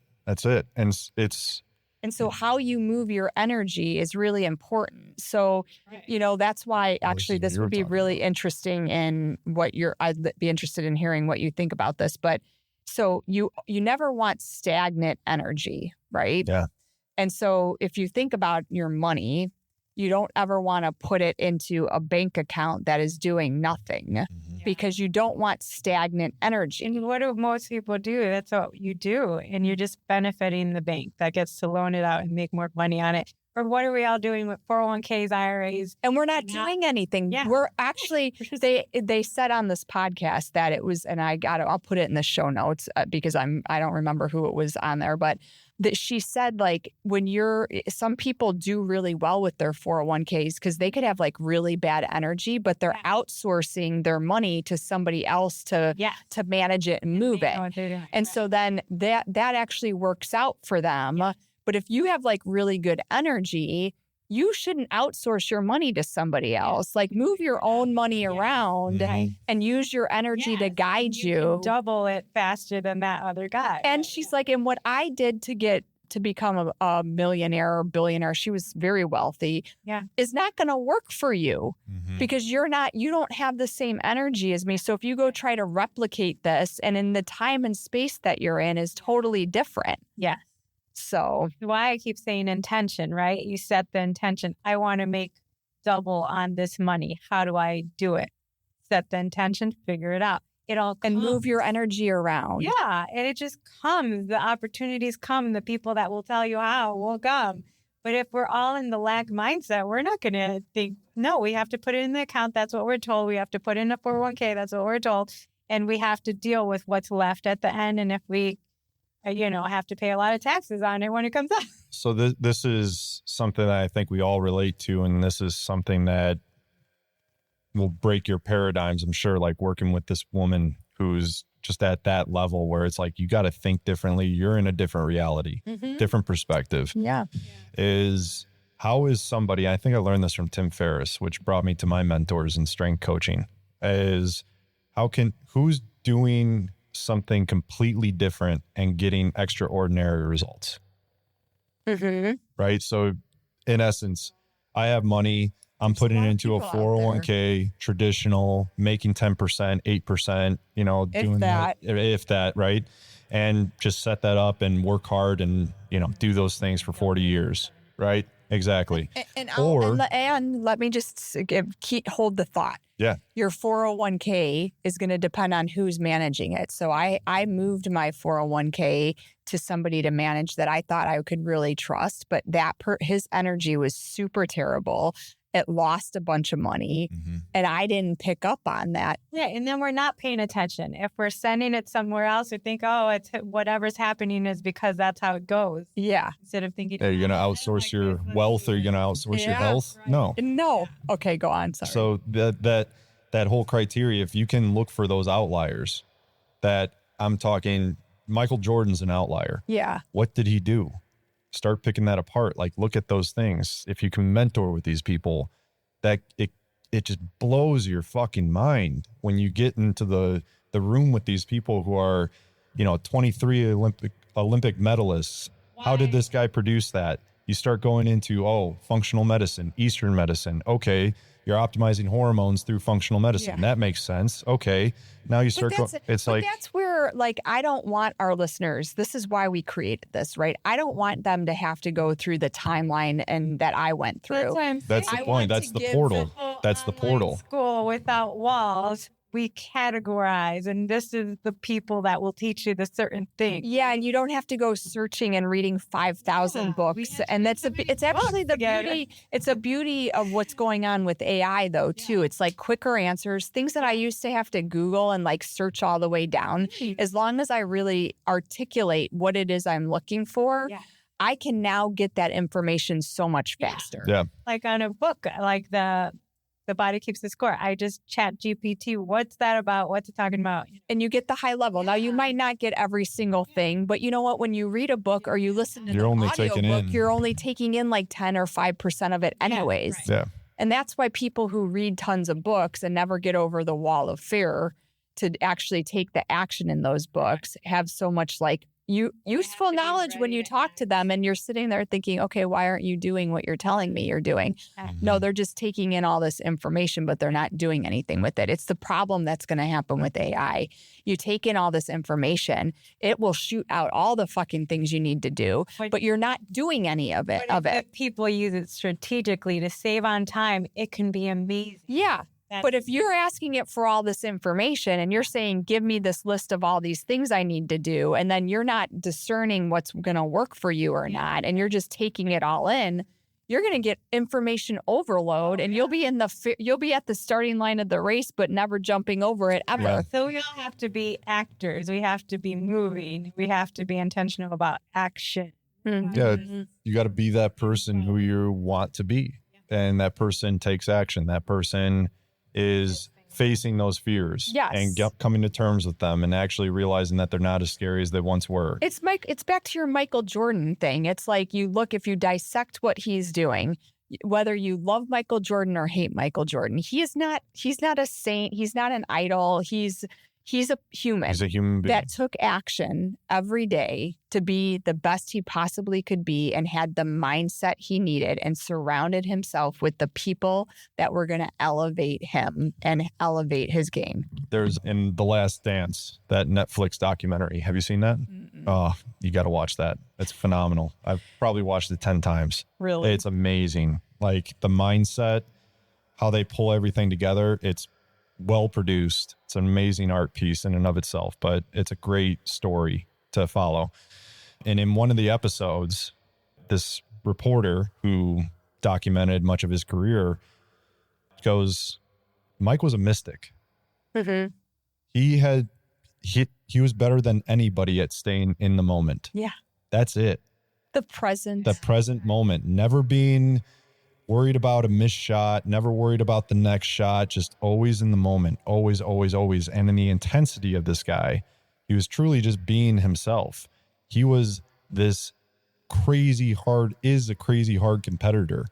And so how you move your energy is really important. So, that's why actually this would be really interesting in I'd be interested in hearing what you think about this. But so you never want stagnant energy, right? Yeah. And so if you think about your money, you don't ever want to put it into a bank account that is doing nothing because you don't want stagnant energy. And what do most people do? That's what you do. And you're just benefiting the bank that gets to loan it out and make more money on it. Or what are we all doing with 401ks, IRAs? And we're not doing anything. Yeah. We're actually, they said on this podcast that it was, and I'll put it in the show notes because I don't remember who it was on there, but that she said like some people do really well with their 401ks because they could have like really bad energy, but they're outsourcing their money to somebody else to manage it and move it. And so then that actually works out for them. Yeah. But if you have like really good energy, you shouldn't outsource your money to somebody else. Like move your own money around and use your energy to guide you. Double it faster than that other guy. And she's like, and what I did to become a millionaire or billionaire, she was very wealthy, is not going to work for you because you don't have the same energy as me. So if you go try to replicate this and in the time and space that you're in is totally different. Yeah. So why I keep saying intention, right? You set the intention. I want to make double on this money. How do I do it? Set the intention, figure it out. It all comes. And move your energy around. Yeah. And it just comes. The opportunities come. The people that will tell you how will come. But if we're all in the lack mindset, we're not going to think, no, we have to put it in the account. That's what we're told. We have to put in a 401k. That's what we're told. And we have to deal with what's left at the end. And if we have to pay a lot of taxes on it when it comes out. So this is something that I think we all relate to. And this is something that will break your paradigms. I'm sure like working with this woman who's just at that level where it's like, you got to think differently. You're in a different reality, different perspective. Yeah. How is somebody, I think I learned this from Tim Ferriss, which brought me to my mentors in strength coaching, who's doing something completely different and getting extraordinary results. Right? So in essence, I have money. I'm putting it into a 401k, traditional, making 10%, 8%, doing that, if that, right? And just set that up and work hard and, do those things for 40 years, right? Exactly. And let me just hold the thought. Yeah. Your 401k is going to depend on who's managing it. So I moved my 401k to somebody to manage that I thought I could really trust, but his energy was super terrible. It lost a bunch of money and I didn't pick up on that. Yeah. And then we're not paying attention. If we're sending it somewhere else, we think, it's whatever's happening is because that's how it goes. Yeah. Instead of thinking, you're going to outsource your wealth or you're going to outsource your health? Right. No. Okay, go on. Sorry. So that whole criteria, if you can look for those outliers, that I'm talking, Michael Jordan's an outlier. Yeah. What did he do? Start picking that apart. Like, look at those things. If you can mentor with these people, that it just blows your fucking mind when you get into the room with these people who are, 23 Olympic medalists. How did this guy produce that? You start going into, functional medicine, Eastern medicine. Okay, you're optimizing hormones through functional medicine. Yeah. That makes sense. Okay, now you start going, it's like, that's where, like, I don't want our listeners, this is why we created this, right? I don't want them to have to go through the timeline and that I went through. that's the point. That's the portal. That's the portal. School without walls. We categorize, and this is the people that will teach you the certain thing. Yeah, and you don't have to go searching and reading 5,000 books. And it's actually the beauty. It's a beauty of what's going on with AI, though, too. It's like quicker answers, things that I used to have to Google and like search all the way down. As long as I really articulate what it is I'm looking for, I can now get that information so much faster. Yeah. Like on a book, like the body keeps the score. I just chat GPT. What's that about? What's it talking about? And you get the high level. Now, you might not get every single thing, but you know what? When you read a book or you listen to You're an only audiobook, taking in. you're only taking in like 10 or 5% of it anyways. Yeah, Yeah. And that's why people who read tons of books and never get over the wall of fear to actually take the action in those books have so much like useful knowledge when you talk to them and you're sitting there thinking, okay, why aren't you doing what you're telling me you're doing? No, they're just taking in all this information, but they're not doing anything with it. It's the problem that's going to happen with AI. You take in all this information, it will shoot out all the fucking things you need to do, but you're not doing any of it. If people use it strategically to save on time, it can be amazing. Yeah. But if you're asking it for all this information and you're saying, give me this list of all these things I need to do, and then you're not discerning what's going to work for you or not, and you're just taking it all in, you're going to get information overload, and you'll be at the starting line of the race, but never jumping over it ever. Yeah. So we all have to be actors. We have to be moving. We have to be intentional about action. Yeah, you got to be that person who you want to be. And that person takes action. That person is facing those fears and coming to terms with them and actually realizing that they're not as scary as they once were. It's back to your Michael Jordan thing. It's like if you dissect what he's doing, whether you love Michael Jordan or hate Michael Jordan, he's not a saint. He's not an idol. He's a human. He's a human being that took action every day to be the best he possibly could be and had the mindset he needed and surrounded himself with the people that were going to elevate him and elevate his game. There's in The Last Dance, that Netflix documentary. Have you seen that? Mm-mm. Oh, you got to watch that. It's phenomenal. I've probably watched it 10 times. Really? It's amazing. Like the mindset, how they pull everything together. It's well produced. It's an amazing art piece in and of itself, but it's a great story to follow. And in one of the episodes, this reporter who documented much of his career goes, Mike was a mystic. Mm-hmm. He was better than anybody at staying in the moment. Yeah. That's it. The present moment, never being worried about a missed shot, never worried about the next shot, just always in the moment, always, always, always. And in the intensity of this guy, he was truly just being himself. He was this a crazy hard competitor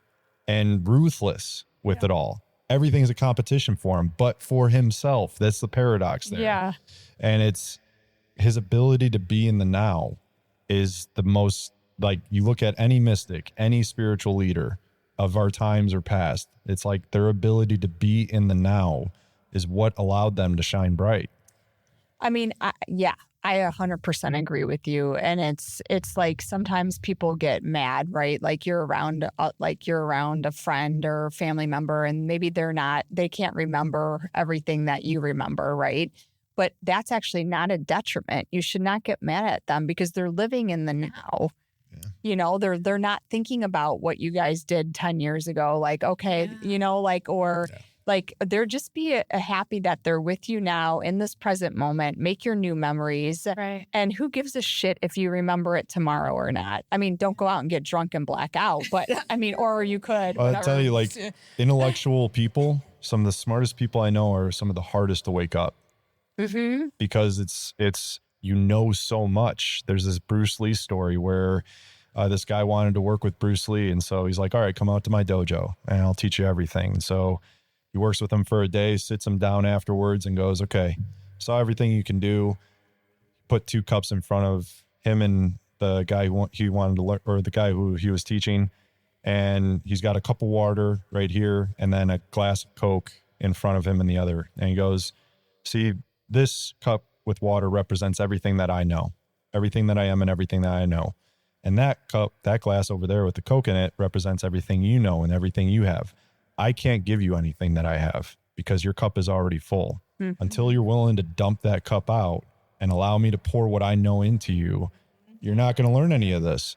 and ruthless with it all. Everything's a competition for him, but for himself. That's the paradox there. Yeah. And it's his ability to be in the now is the most, like, you look at any mystic, any spiritual leader of our times or past, it's like their ability to be in the now is what allowed them to shine bright. I mean, I 100% agree with you. And it's like sometimes people get mad, right? Like you're around a friend or family member and maybe they can't remember everything that you remember, right? But that's actually not a detriment. You should not get mad at them because they're living in the now. Yeah. You know, they're not thinking about what you guys did 10 years ago. Like, okay, you know, like, or like they're just happy that they're with you now in this present moment, make your new memories. Right. And who gives a shit if you remember it tomorrow or not? I mean, don't go out and get drunk and black out, but I mean, or you could. I'll tell you, like intellectual people, some of the smartest people I know are some of the hardest to wake up. Mm-hmm. Because it's you know so much. There's this Bruce Lee story where this guy wanted to work with Bruce Lee. And so he's like, all right, come out to my dojo and I'll teach you everything. And so he works with him for a day, sits him down afterwards and goes, okay, saw everything you can do. Put 2 cups in front of him and the guy he wanted to learn, or the guy who he was teaching, and he's got a cup of water right here and then a glass of Coke in front of him in the other. And he goes, see, this cup with water represents everything that I know, everything that I am and everything that I know. And that cup, that glass over there with the Coke in it represents everything you know and everything you have. I can't give you anything that I have because your cup is already full. Until you're willing to dump that cup out and allow me to pour what I know into you, you're not going to learn any of this.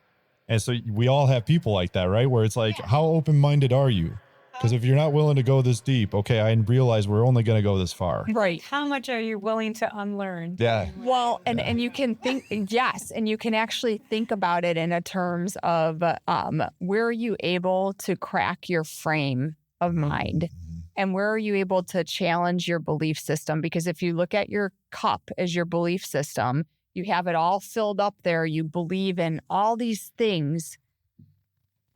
And so we all have people like that, right? Where it's like, how open-minded are you? Because if you're not willing to go this deep, okay, I realize we're only going to go this far. Right. How much are you willing to unlearn? Yeah. Well, and you can think, yes, and you can actually think about it in a terms of where are you able to crack your frame of mind? And where are you able to challenge your belief system? Because if you look at your cup as your belief system, you have it all filled up there. You believe in all these things.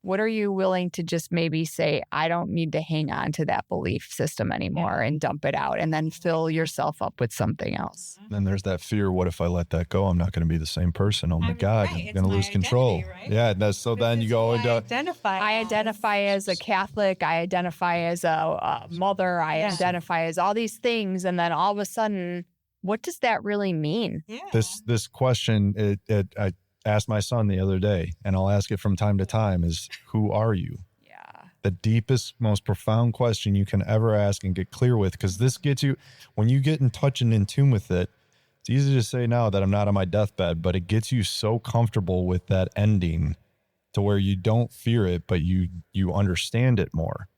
What are you willing to just maybe say, I don't need to hang on to that belief system anymore and dump it out and then fill yourself up with something else? Then there's that fear. What if I let that go? I'm not going to be the same person. Oh my God, right. I'm going to lose control. Right? Yeah. That's, so then you go into, I identify as a Catholic. I identify as a mother. I identify as all these things. And then all of a sudden, what does that really mean? Yeah. this question, I asked my son the other day, and I'll ask it from time to time, is who are you? Yeah. The deepest, most profound question you can ever ask and get clear with, because this gets you, when you get in touch and in tune with it, it's easy to say now that I'm not on my deathbed, but it gets you so comfortable with that ending to where you don't fear it, but you understand it more.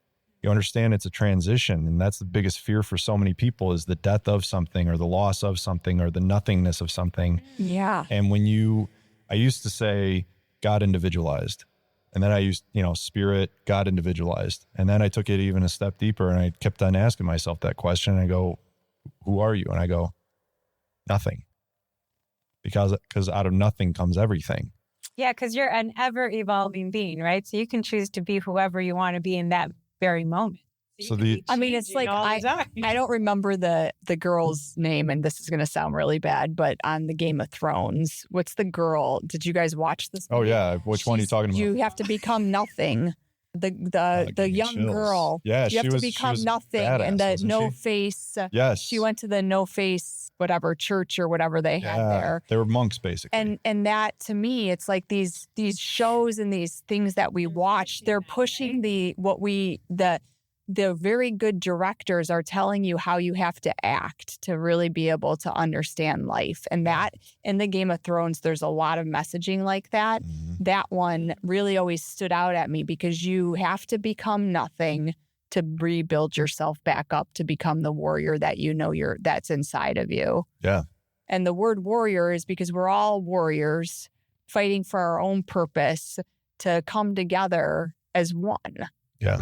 You understand it's a transition, and that's the biggest fear for so many people, is the death of something or the loss of something or the nothingness of something. Yeah. And I used to say God individualized, and then I used, spirit, God individualized. And then I took it even a step deeper, and I kept on asking myself that question. And I go, who are you? And I go, nothing. Because out of nothing comes everything. Yeah, because you're an ever evolving being, right? So you can choose to be whoever you want to be in that very moment. So it's like I don't remember the girl's name, and this is going to sound really bad, but on the Game of Thrones, what's the girl? Did you guys watch this? Oh yeah, which one are you talking about? You have to become nothing. The young chills. girl. Yeah, you have to become nothing, badass, and the wasn't no she? face. Yes, she went to the no face whatever church or whatever they had there. They were monks basically. And that, to me, it's like these shows and these things that we watch. They're pushing the very good directors are telling you how you have to act to really be able to understand life. And that in the Game of Thrones, there's a lot of messaging like that. Mm-hmm. That one really always stood out at me, because you have to become nothing to rebuild yourself back up to become the warrior that that's inside of you. Yeah. And the word warrior is because we're all warriors fighting for our own purpose to come together as one. Yeah.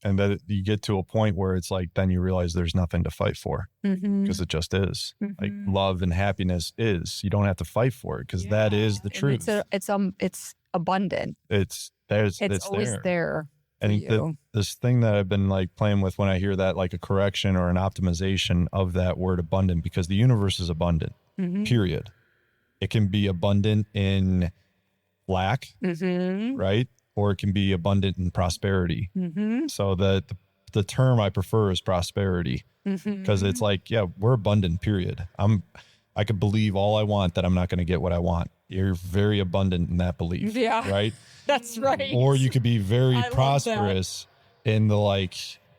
And that you get to a point where it's like, then you realize there's nothing to fight for, because it just is. Like love and happiness is. You don't have to fight for it, because that is the truth. It's abundant. It's always there. I think this thing that I've been like playing with when I hear that, like a correction or an optimization of that word abundant, because the universe is abundant, period. It can be abundant in lack, right? Or it can be abundant in prosperity. So the term I prefer is prosperity, because it's like, yeah, we're abundant, period. I could believe all I want that I'm not going to get what I want. You're very abundant in that belief. Yeah. Right? That's right. Or you could be very prosperous in the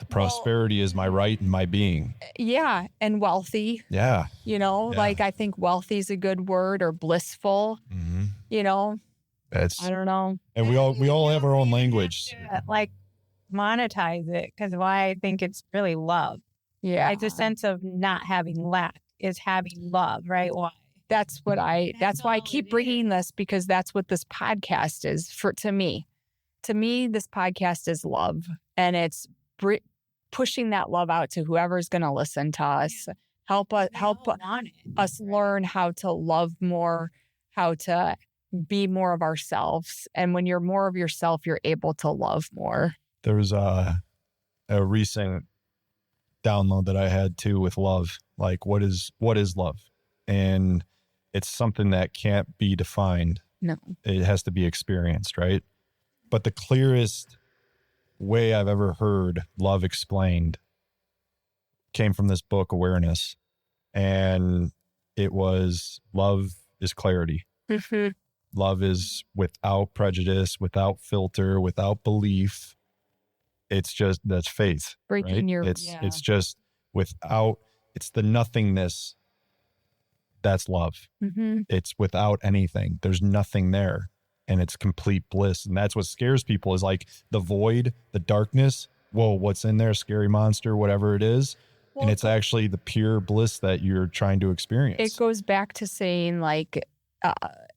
prosperity is my right and my being. Yeah. And wealthy. Yeah. I think wealthy is a good word, or blissful, I don't know. And we all have our own language. Like monetize it, because why I think it's really love. Yeah. It's a sense of not having lack is having love, right? Why? That's why I keep bringing this, because that's what this podcast is to me. To me, this podcast is love, and it's pushing that love out to whoever's going to listen to us. Help us learn how to love more, how to be more of ourselves. And when you're more of yourself, you're able to love more. There was a recent download that I had too with love. Like, what is love? And it's something that can't be defined. No. It has to be experienced, right? But the clearest way I've ever heard love explained came from this book, Awareness. And it was, love is clarity. Mm-hmm. Love is without prejudice, without filter, without belief. It's just, that's faith. Breaking right? your, It's just without, it's the nothingness. That's love. Mm-hmm. It's without anything. There's nothing there. And it's complete bliss. And that's what scares people, is like the void, the darkness. Whoa, what's in there? Scary monster, whatever it is. Well, and it's actually the pure bliss that you're trying to experience. It goes back to saying like,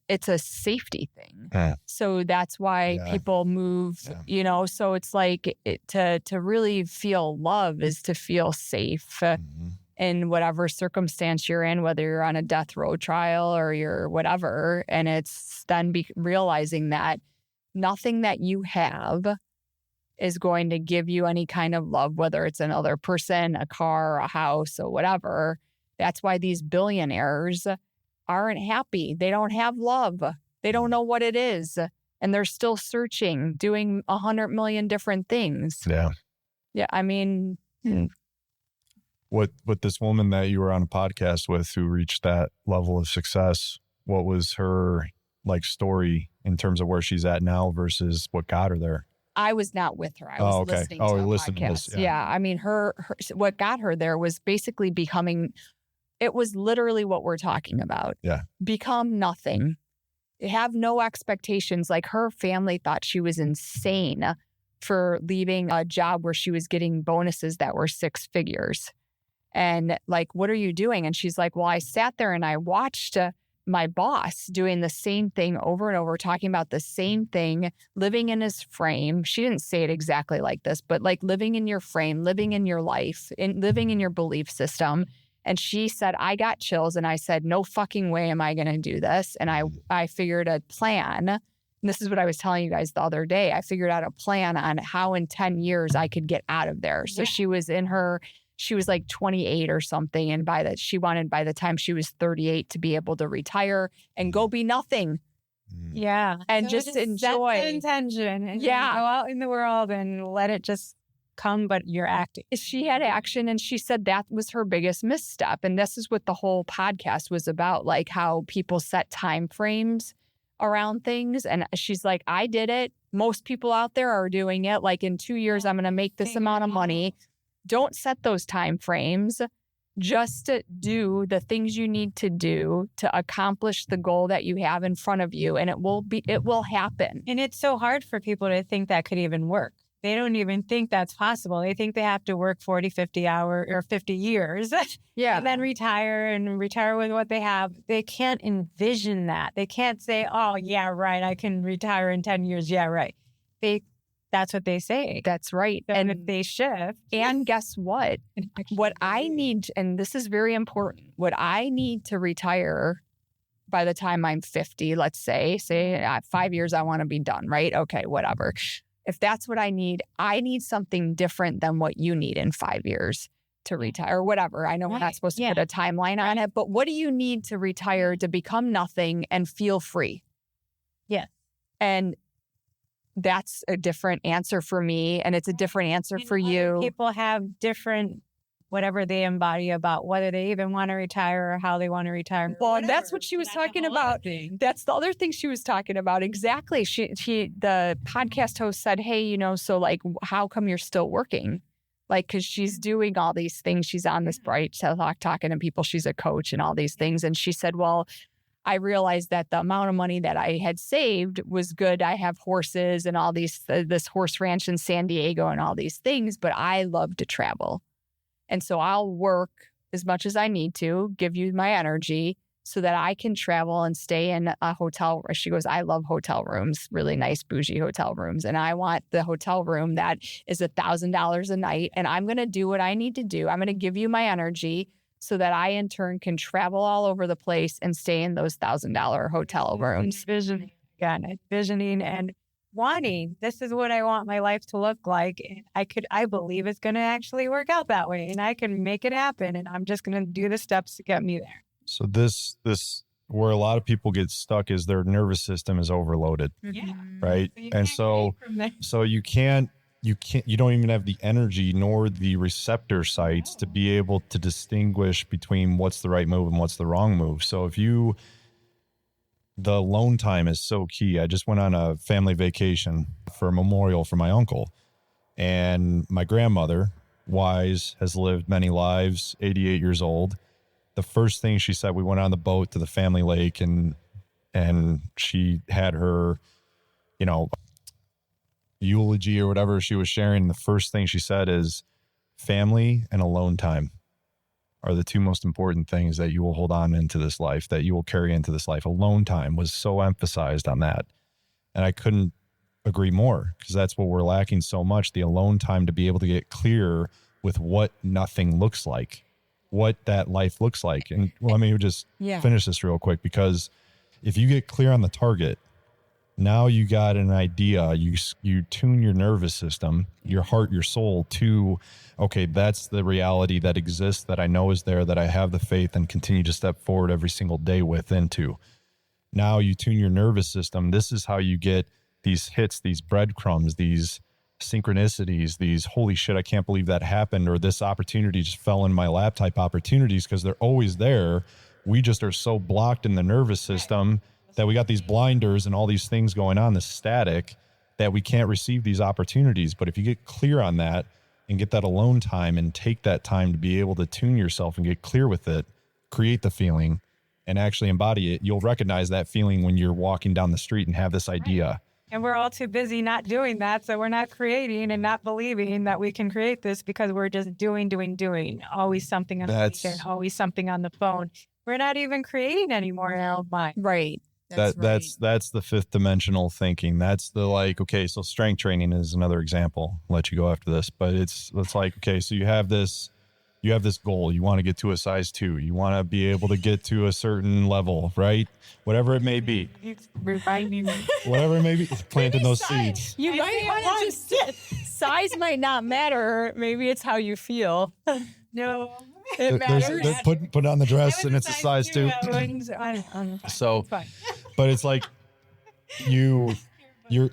it's a safety thing. So that's why people move, you know, so it's like to really feel love is to feel safe in whatever circumstance you're in, whether you're on a death row trial or you're whatever. And it's then realizing that nothing that you have is going to give you any kind of love, whether it's another person, a car, a house, or whatever. That's why these billionaires aren't happy. They don't have love. They don't know what it is. And they're still searching, doing 100 million different things. Yeah. Yeah. I mean, What this woman that you were on a podcast with who reached that level of success, what was her like story in terms of where she's at now versus what got her there? I was not with her. I was listening to a podcast. Yeah. I mean, her what got her there was basically becoming, it was literally what we're talking about. Yeah. Become nothing. Have no expectations. Like her family thought she was insane for leaving a job where she was getting bonuses that were 6 figures. And like, what are you doing? And she's like, well, I sat there and I watched my boss doing the same thing over and over, talking about the same thing, living in his frame. She didn't say it exactly like this, but like living in your frame, living in your life, living in your belief system. And she said, I got chills. And I said, no fucking way am I going to do this. And I figured a plan. And this is what I was telling you guys the other day. I figured out a plan on how in 10 years I could get out of there. So she was like 28 or something. And she wanted by the time she was 38 to be able to retire and go be nothing. Yeah. And so just enjoy. Set the intention and go out in the world and let it just come, but you're acting. She had action, and she said that was her biggest misstep. And this is what the whole podcast was about, like how people set time frames around things. And she's like, I did it. Most people out there are doing it. Like in 2 years, I'm going to make this amount of money. Don't set those time frames. Just do the things you need to do to accomplish the goal that you have in front of you. And it will happen. And it's so hard for people to think that could even work. They don't even think that's possible. They think they have to work 40, 50 hours or 50 years. And then retire with what they have. They can't envision that. They can't say, oh, yeah, right, I can retire in 10 years. Yeah, right. That's what they say. That's right. So and if they shift. And guess what? What I need, and this is very important, what I need to retire by the time I'm 50, let's say 5 years, I want to be done, right? Okay, whatever. If that's what I need something different than what you need in 5 years to retire or whatever. I know we're not supposed to put a timeline on it, but what do you need to retire to become nothing and feel free? Yeah. And that's a different answer for me. And it's a different answer for you. People have different, whatever they embody about whether they even want to retire or how they want to retire. Well, that's what she was talking about. That's the other thing she was talking about. Exactly. The podcast host said, hey, so like, how come you're still working? Like, because she's doing all these things. She's on this bright talking to people. She's a coach and all these things. And she said, well, I realized that the amount of money that I had saved was good. I have horses and all these, this horse ranch in San Diego and all these things, but I love to travel. And so I'll work as much as I need to, give you my energy so that I can travel and stay in a hotel. She goes, I love hotel rooms, really nice bougie hotel rooms. And I want the hotel room that is $1,000 a night. And I'm going to do what I need to do. I'm going to give you my energy so that I, in turn, can travel all over the place and stay in those $1,000 hotel rooms. Visioning and wanting, this is what I want my life to look like. And I believe it's going to actually work out that way and I can make it happen. And I'm just going to do the steps to get me there. So this where a lot of people get stuck is their nervous system is overloaded, Yeah. right? And so you don't even have the energy nor the receptor sites to be able to distinguish between what's the right move and what's the wrong move. So the alone time is so key. I just went on a family vacation for a memorial for my uncle, and my grandmother, wise, has lived many lives, 88 years old. The first thing she said, we went on the boat to the family lake, and she had her, eulogy or whatever she was sharing. The first thing she said is, family and alone time are the two most important things that you will hold on into this life, that you will carry into this life. Alone time was so emphasized on that. And I couldn't agree more, because that's what we're lacking so much, the alone time to be able to get clear with what nothing looks like, what that life looks like. And let me just finish this real quick, because if you get clear on the target, now you got an idea, you tune your nervous system, your heart, your soul to, okay, that's the reality that exists, that I know is there, that I have the faith and continue to step forward every single day with into. Now you tune your nervous system. This is how you get these hits, these breadcrumbs, these synchronicities, these holy shit, I can't believe that happened, or this opportunity just fell in my lap type opportunities, because they're always there. We just are so blocked in the nervous system that we got these blinders and all these things going on, this static, that we can't receive these opportunities. But if you get clear on that and get that alone time and take that time to be able to tune yourself and get clear with it, create the feeling and actually embody it, you'll recognize that feeling when you're walking down the street and have this idea. And we're all too busy not doing that. So we're not creating and not believing that we can create this, because we're just doing. Always something on the weekend, always something on the phone. We're not even creating anymore in our own mind. Right. That's the fifth dimensional thinking. That's the okay, so strength training is another example. I'll let you go after this, but it's like, okay, so you have this goal. You want to get to a size 2. You want to be able to get to a certain level, right? Whatever it may be. Whatever it may be. Planting those seeds. You might want to just size might not matter. Maybe it's how you feel. No. It matters. Put on the dress and it's a size 2. So, but it's like you're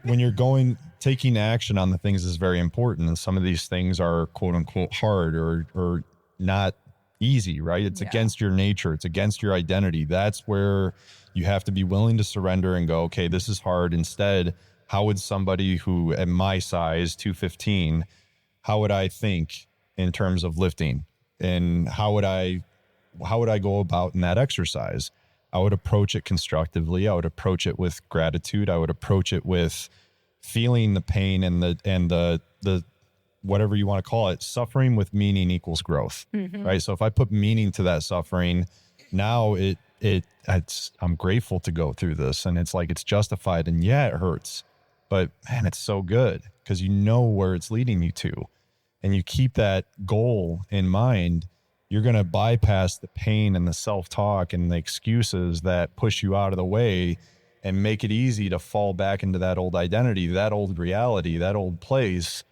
when you're taking action on the things is very important. And some of these things are quote unquote hard or not easy, right? It's against your nature. It's against your identity. That's where you have to be willing to surrender and go, okay, this is hard. Instead, how would somebody who at my size, 215, how would I think in terms of lifting? And how would I go about in that exercise? I would approach it constructively. I would approach it with gratitude. I would approach it with feeling the pain and the whatever you want to call it. Suffering with meaning equals growth, right? So if I put meaning to that suffering, now I'm grateful to go through this, and it's like it's justified. And yeah, it hurts, but man, it's so good because you know where it's leading you to. And you keep that goal in mind, you're going to bypass the pain and the self-talk and the excuses that push you out of the way and make it easy to fall back into that old identity, that old reality, that old place.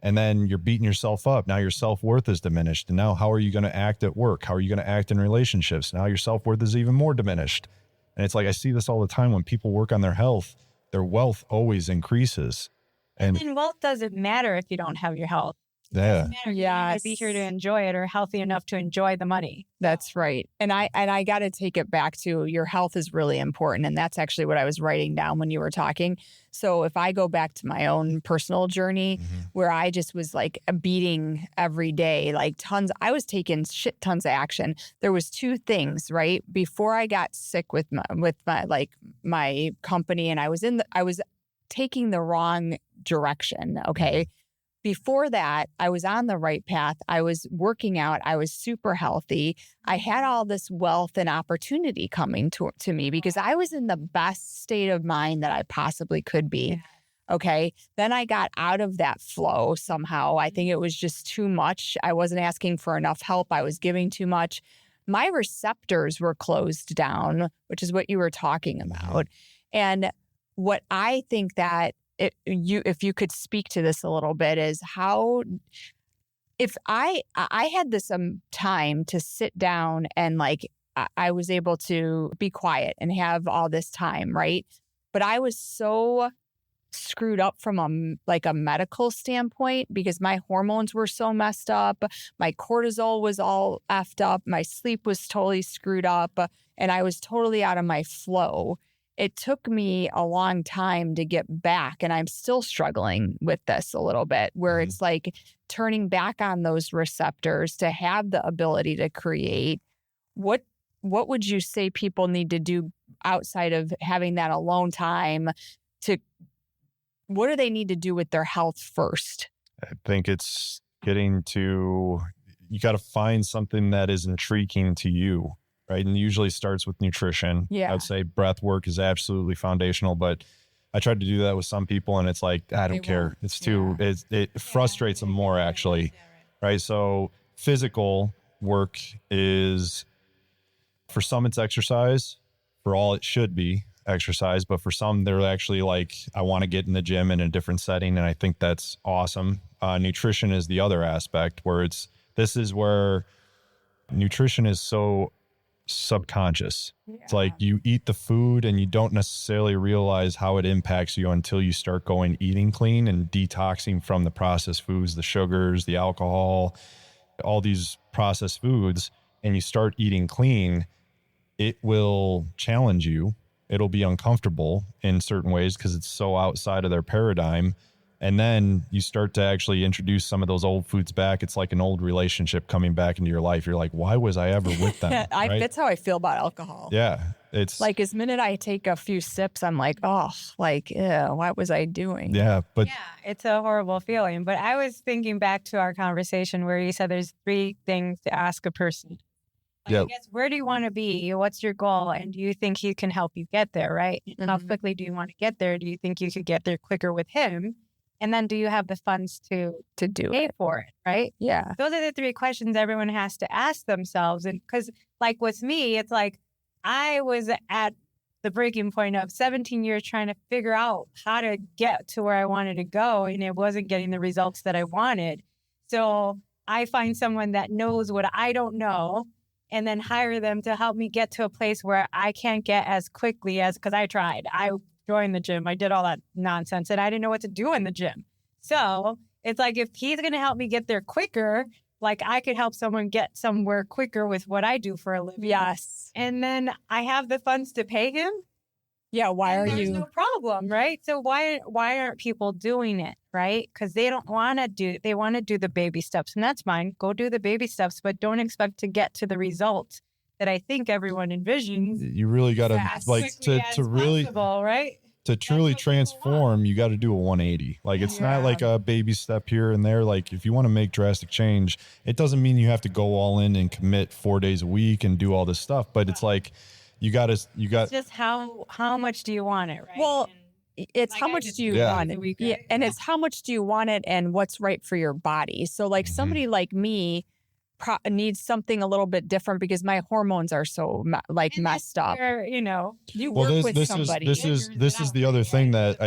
And then you're beating yourself up. Now your self-worth is diminished. And now how are you going to act at work? How are you going to act in relationships? Now your self-worth is even more diminished. And it's like, I see this all the time when people work on their health, their wealth always increases. And wealth doesn't matter if you don't have your health. Yeah. Yeah. Be here to enjoy it, or healthy enough to enjoy the money. That's right. And I got to take it back to your health is really important. And that's actually what I was writing down when you were talking. So if I go back to my own personal journey where I just was like beating every day, like I was taking shit tons of action. There was 2 things, right? Before I got sick with my company, and I was taking the wrong direction. Okay. Before that, I was on the right path. I was working out. I was super healthy. I had all this wealth and opportunity coming to me because I was in the best state of mind that I possibly could be. Yeah. Okay. Then I got out of that flow somehow. I think it was just too much. I wasn't asking for enough help. I was giving too much. My receptors were closed down, which is what you were talking about. And what I think that if you could speak to this a little bit is how, if I had this time to sit down and like I was able to be quiet and have all this time, right? But I was so screwed up from a medical standpoint because my hormones were so messed up. My cortisol was all effed up. My sleep was totally screwed up, and I was totally out of my flow. It took me a long time to get back, and I'm still struggling with this a little bit, where it's like turning back on those receptors to have the ability to create. What would you say people need to do outside of having that alone time what do they need to do with their health first? I think it's you got to find something that is intriguing to you, right? And it usually starts with nutrition. Yeah. I'd say breath work is absolutely foundational, but I tried to do that with some people and it's like, I don't care. It's too, it frustrates them more actually, right? So physical work is, for some it's exercise, for all it should be exercise, but for some they're actually like, I want to get in the gym in a different setting, and I think that's awesome. Nutrition is the other aspect where this is where nutrition is so subconscious. It's like you eat the food and you don't necessarily realize how it impacts you until you start going eating clean and detoxing from the processed foods, the sugars, the alcohol, all these processed foods, and you start eating clean. It will challenge you. It'll be uncomfortable in certain ways because it's so outside of their paradigm. And then you start to actually introduce some of those old foods back. It's like an old relationship coming back into your life. You're like, why was I ever with them? Right? That's how I feel about alcohol. Yeah. It's like, as minute I take a few sips, I'm like, oh, like, ew, what was I doing? Yeah. But it's a horrible feeling. But I was thinking back to our conversation where you said there's 3 things to ask a person. I guess, where do you want to be? What's your goal? And do you think he can help you get there, right? And how quickly do you want to get there? Do you think you could get there quicker with him? And then do you have the funds to pay for it, right? Yeah. Those are the 3 questions everyone has to ask themselves. And because like with me, it's like I was at the breaking point of 17 years trying to figure out how to get to where I wanted to go. And it wasn't getting the results that I wanted. So I find someone that knows what I don't know, and then hire them to help me get to a place where I can't get as quickly as, because I tried. I joined the gym. I did all that nonsense and I didn't know what to do in the gym. So it's like, if he's going to help me get there quicker, like I could help someone get somewhere quicker with what I do for a living. Yes. And then I have the funds to pay him. Yeah. Why are There's you? no problem, right? So why aren't people doing it, right? Because they want to do the baby steps, and that's fine. Go do the baby steps, but don't expect to get to the result that I think everyone envisions. You really got to to really possible, right? To truly transform, you got to do a 180. Like, it's not like a baby step here and there. Like, if you want to make drastic change, it doesn't mean you have to go all in and commit 4 days a week and do all this stuff. But it's like, you got it's just how much do you want it, right? Well, it's how much do you want it? Yeah, and it's how much do you want it and what's right for your body. So like somebody like me needs something a little bit different because my hormones are so messed up. You work with somebody. This is the other thing that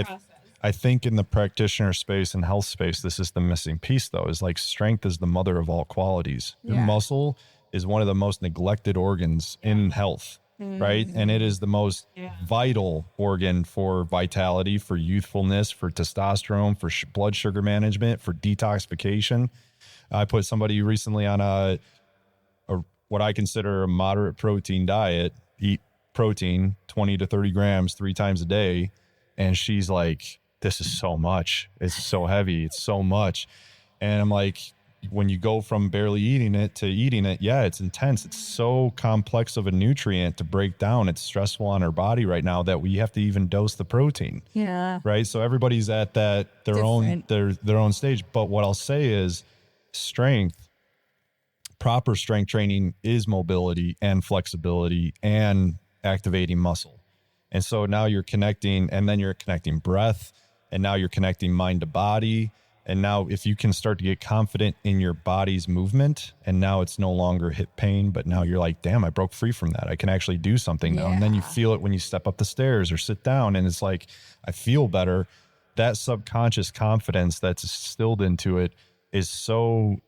I think in the practitioner space and health space, this is the missing piece though, is like strength is the mother of all qualities. Your muscle is one of the most neglected organs in health. Right. And it is the most vital organ for vitality, for youthfulness, for testosterone, for blood sugar management, for detoxification. I put somebody recently on a what I consider a moderate protein diet, eat protein 20 to 30 grams 3 times a day. And she's like, this is so much. It's so heavy. It's so much. And I'm like, when you go from barely eating it to eating it, it's intense. It's so complex of a nutrient to break down. It's stressful on our body right now that we have to even dose the protein. Yeah. Right. So everybody's at their own stage. But what I'll say is proper strength training is mobility and flexibility and activating muscle. And so now you're connecting, and then you're connecting breath, and now you're connecting mind to body. And now if you can start to get confident in your body's movement, and now it's no longer hip pain, but now you're like, damn, I broke free from that. I can actually do something now. And then you feel it when you step up the stairs or sit down, and it's like, I feel better. That subconscious confidence that's instilled into it is so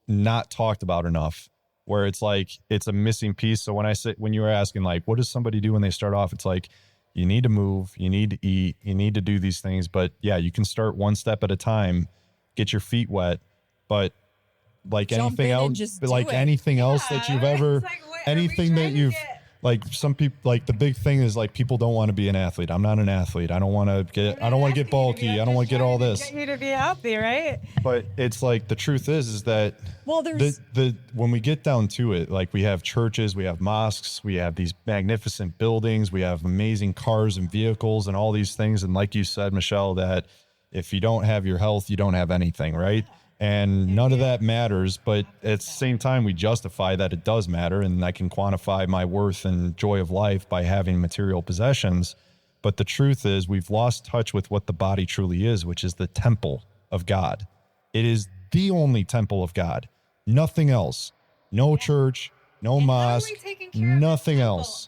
not talked about enough. where it's like, it's a missing piece. So when you were asking, like, what does somebody do when they start off? It's like, you need to move, you need to eat, you need to do these things. But yeah, you can start one step at a time, get your feet wet. But like Jump anything in and else, just but do like it. anything else that you've ever, It's like, what are we anything that trying to you've, get? like some people, like the big thing is like people don't want to be an athlete. I'm not an athlete. I don't want to get bulky. I don't want to get all this. Get you to be healthy, right? But it's like, the truth is that Well, there's when we get down to it, like we have churches, we have mosques, we have these magnificent buildings, we have amazing cars and vehicles and all these things. And like you said, Michelle, that if you don't have your health, you don't have anything, right? And none of that matters. But at the same time, we justify that it does matter. And I can quantify my worth and joy of life by having material possessions. But the truth is, we've lost touch with what the body truly is, which is the temple of God. It is the only temple of God. Nothing else. No church, no mosque, nothing else.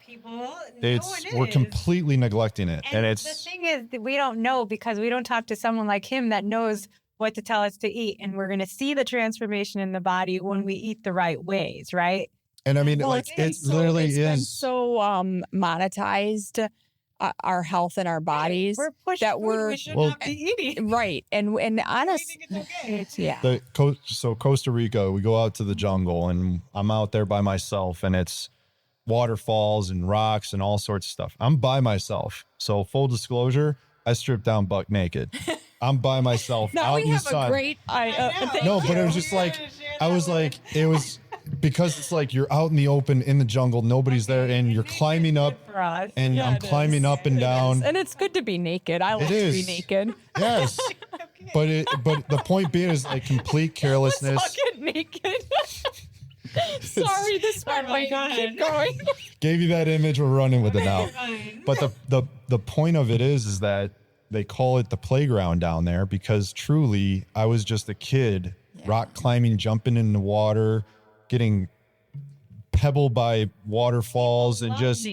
We're completely neglecting it. And the thing is that we don't know because we don't talk to someone like him that knows what to tell us to eat. And we're going to see the transformation in the body when we eat the right ways, right? And I mean, well, like, been it literally it's been is. so monetized, our health and our bodies We're pushing that food we should well, not be eating. right. And honest, We think it's okay. yeah. So Costa Rica, we go out to the jungle and I'm out there by myself and it's waterfalls and rocks and all sorts of stuff. I'm by myself. So full disclosure, I stripped down buck naked. I'm by myself Now out we in the have sun. a great. No, but it was just like, I was like, it was because it's like you're out in the open in the jungle, nobody's there, and you're climbing up, and I'm climbing up and down. And it's good to be naked. I like to be naked. Yes. But the point being is like complete carelessness. Let's all get naked. Sorry, this one. my God. Keep going. Gave you that image, we're running with it now. But the point of it is that they call it the playground down there because truly I was just a kid, rock climbing, jumping in the water, getting pebbled by waterfalls and just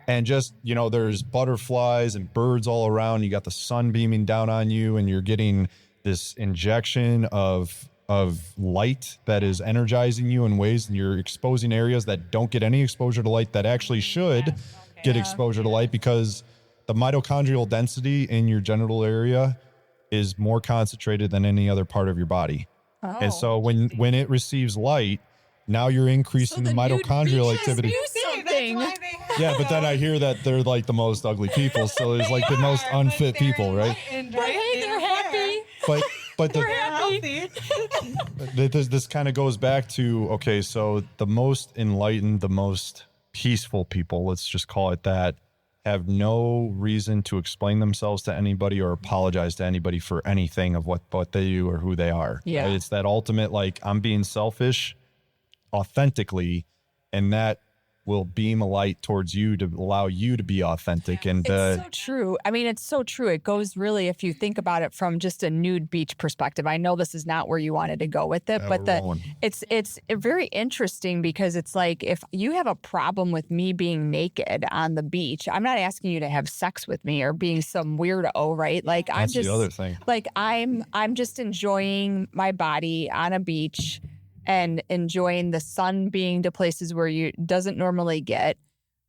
there's butterflies and birds all around. You got the sun beaming down on you and you're getting this injection of light that is energizing you in ways, and you're exposing areas that don't get any exposure to light that actually should get exposure to light, because the mitochondrial density in your genital area is more concentrated than any other part of your body. Oh. And so when it receives light, now you're increasing the mitochondrial activity. Do something. Yeah, but then I hear that they're like the most ugly people, so it's like the most unfit people, right? But hey, they're happy. But They're happy. this kind of goes back to, okay, so the most enlightened, the most peaceful people, let's just call it that, have no reason to explain themselves to anybody or apologize to anybody for anything of what they do or who they are. Yeah. It's that ultimate, like, I'm being selfish authentically, and that will beam a light towards you to allow you to be authentic. And It's so true. I mean, it's so true. It goes really, if you think about it from just a nude beach perspective. I know this is not where you wanted to go with it, but it's very interesting because it's like, if you have a problem with me being naked on the beach, I'm not asking you to have sex with me or being some weirdo, right? Like, that's I'm just the other thing. Like, I'm just enjoying my body on a beach and enjoying the sun being to places where you doesn't normally get.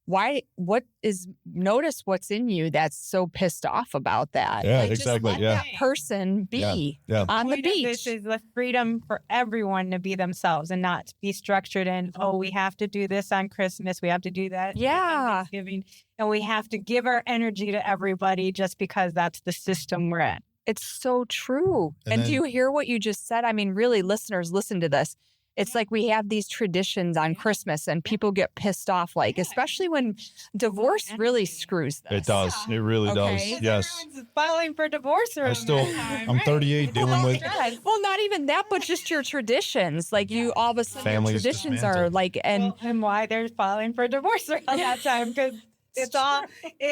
Notice what's in you that's so pissed off about that. Yeah, Like, exactly. Just let Yeah. that person be on the beach. This is the freedom for everyone to be themselves and not be structured in, we have to do this on Christmas. We have to do that on Thanksgiving. And we have to give our energy to everybody just because that's the system we're in. It's so true. And do you hear what you just said? I mean, really, listeners, listen to this. It's like we have these traditions on Christmas and people get pissed off, like, especially when divorce really screws this. It does. It really does. Yes. Everyone's filing for divorce. I'm 38 dealing with. Well, not even that, but just your traditions. Like, you all of a sudden, Families traditions dismantled. are like, and why they're filing for divorce around that time, because it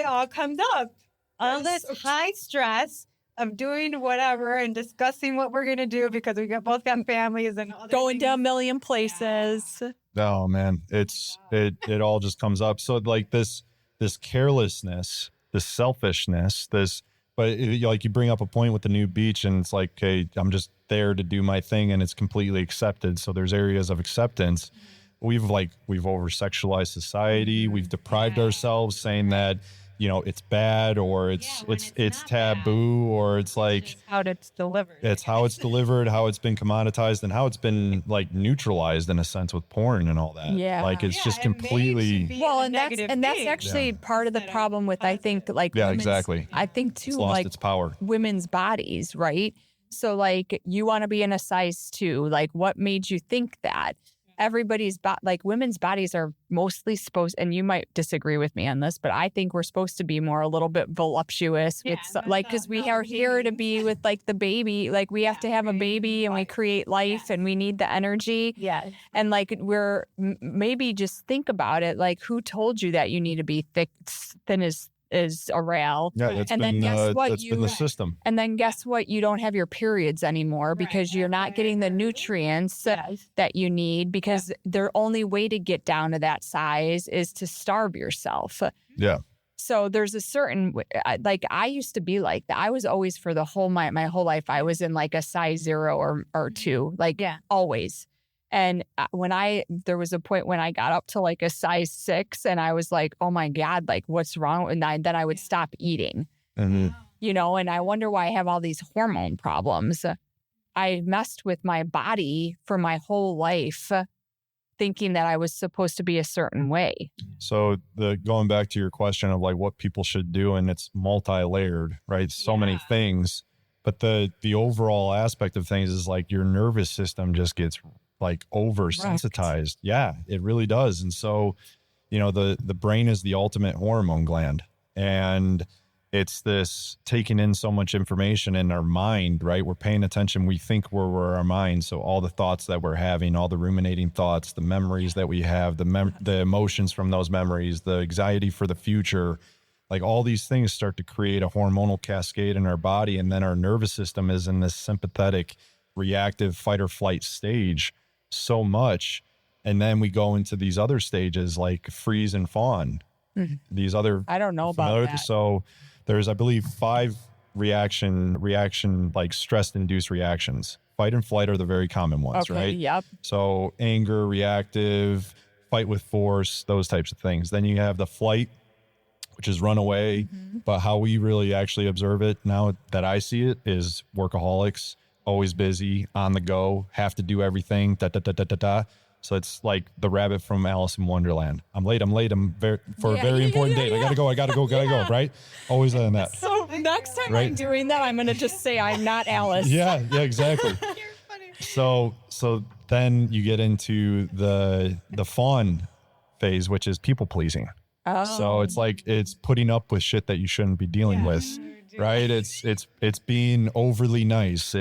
all comes up. All this high stress of doing whatever and discussing what we're going to do because we both got families and other going things. to a million places. Oh man, it all just comes up. So like this carelessness, this selfishness, like you bring up a point with the new beach, and it's like, okay, I'm just there to do my thing, and it's completely accepted. So there's areas of acceptance, we've over sexualized society. We've deprived ourselves, saying that, you know, it's bad, or it's taboo, or it's like how it's delivered. It's how it's delivered, how it's been commoditized, and how it's been like neutralized in a sense with porn and all that. Yeah. Like it's just completely. Well, and that's actually part of the problem with, I think, like, exactly. I think too, It's lost like its power. Women's bodies, right? So like you want to be in a size 2, like what made you think that? Everybody's like women's bodies are mostly supposed, and you might disagree with me on this, but I think we're supposed to be more a little bit voluptuous. It's like, because we are here to be with like the baby, like we have to have a baby and we create life and we need the energy. Yeah. And like we're maybe just think about it, like who told you that you need to be thin as a rail? Yeah, that's and been, then guess what? that's been the system. And then guess what? You don't have your periods anymore because you're not getting the nutrients that you need, because the only way to get down to that size is to starve yourself. Yeah. So there's a certain, like I used to be like that. I was always, for the whole, my whole life, I was in like a size 0 or 2, like always. And there was a point when I got up to like a size 6 and I was like, oh my God, like what's wrong? And then I would stop eating, you know, and I wonder why I have all these hormone problems. I messed with my body for my whole life, thinking that I was supposed to be a certain way. So going back to your question of like what people should do, and it's multi-layered, right? So many things, but the overall aspect of things is like your nervous system just gets like oversensitized. Yeah, it really does. And so, you know, the brain is the ultimate hormone gland, and it's this taking in so much information in our mind, right? We're paying attention. We think we're our mind. So all the thoughts that we're having, all the ruminating thoughts, the memories that we have, the emotions from those memories, the anxiety for the future, like all these things start to create a hormonal cascade in our body. And then our nervous system is in this sympathetic, reactive fight or flight stage so much. And then we go into these other stages like freeze and fawn. These other, I don't know about that. So there's, I believe, 5 reaction like stress-induced reactions. Fight and flight are the very common ones, right? Yep. So anger, reactive, fight with force, those types of things. Then you have the flight, which is run away. But how we really actually observe it now that I see it is workaholics, always busy, on the go, have to do everything, So it's like the rabbit from Alice in Wonderland. I'm late. For a very important date. I gotta go, right? Always on that. So next time I'm doing that, I'm going to just say I'm not Alice. Yeah, exactly. You're funny. So then you get into the fawn phase, which is people pleasing. Oh. So it's like, it's putting up with shit that you shouldn't be dealing with, right? It's being overly nice.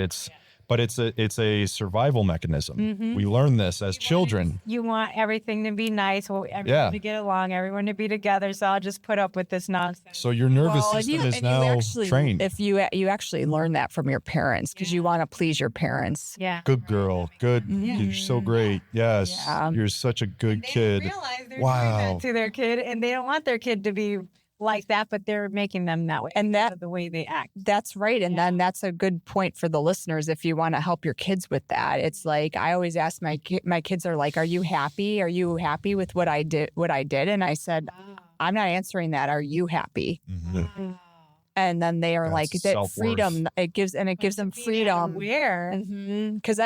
But it's a survival mechanism. We learn this as children. You want everything to be nice, everyone to get along, everyone to be together. So I'll just put up with this nonsense. So your nervous system is now trained. If you actually learn that from your parents, because you want to please your parents. Yeah. Good girl. Good. You're so great. Yes. Yeah. You're such a good kid. They realize they're doing that to their kid, and they don't want their kid to be like that, but they're making them that way. And that's the way they act. That's right. And then that's a good point for the listeners. If you want to help your kids with that, it's like, I always ask my kids are like, are you happy? Are you happy with what I did? And I said, I'm not answering that. Are you happy? And then they are like, that freedom, it gives them freedom. Where? Because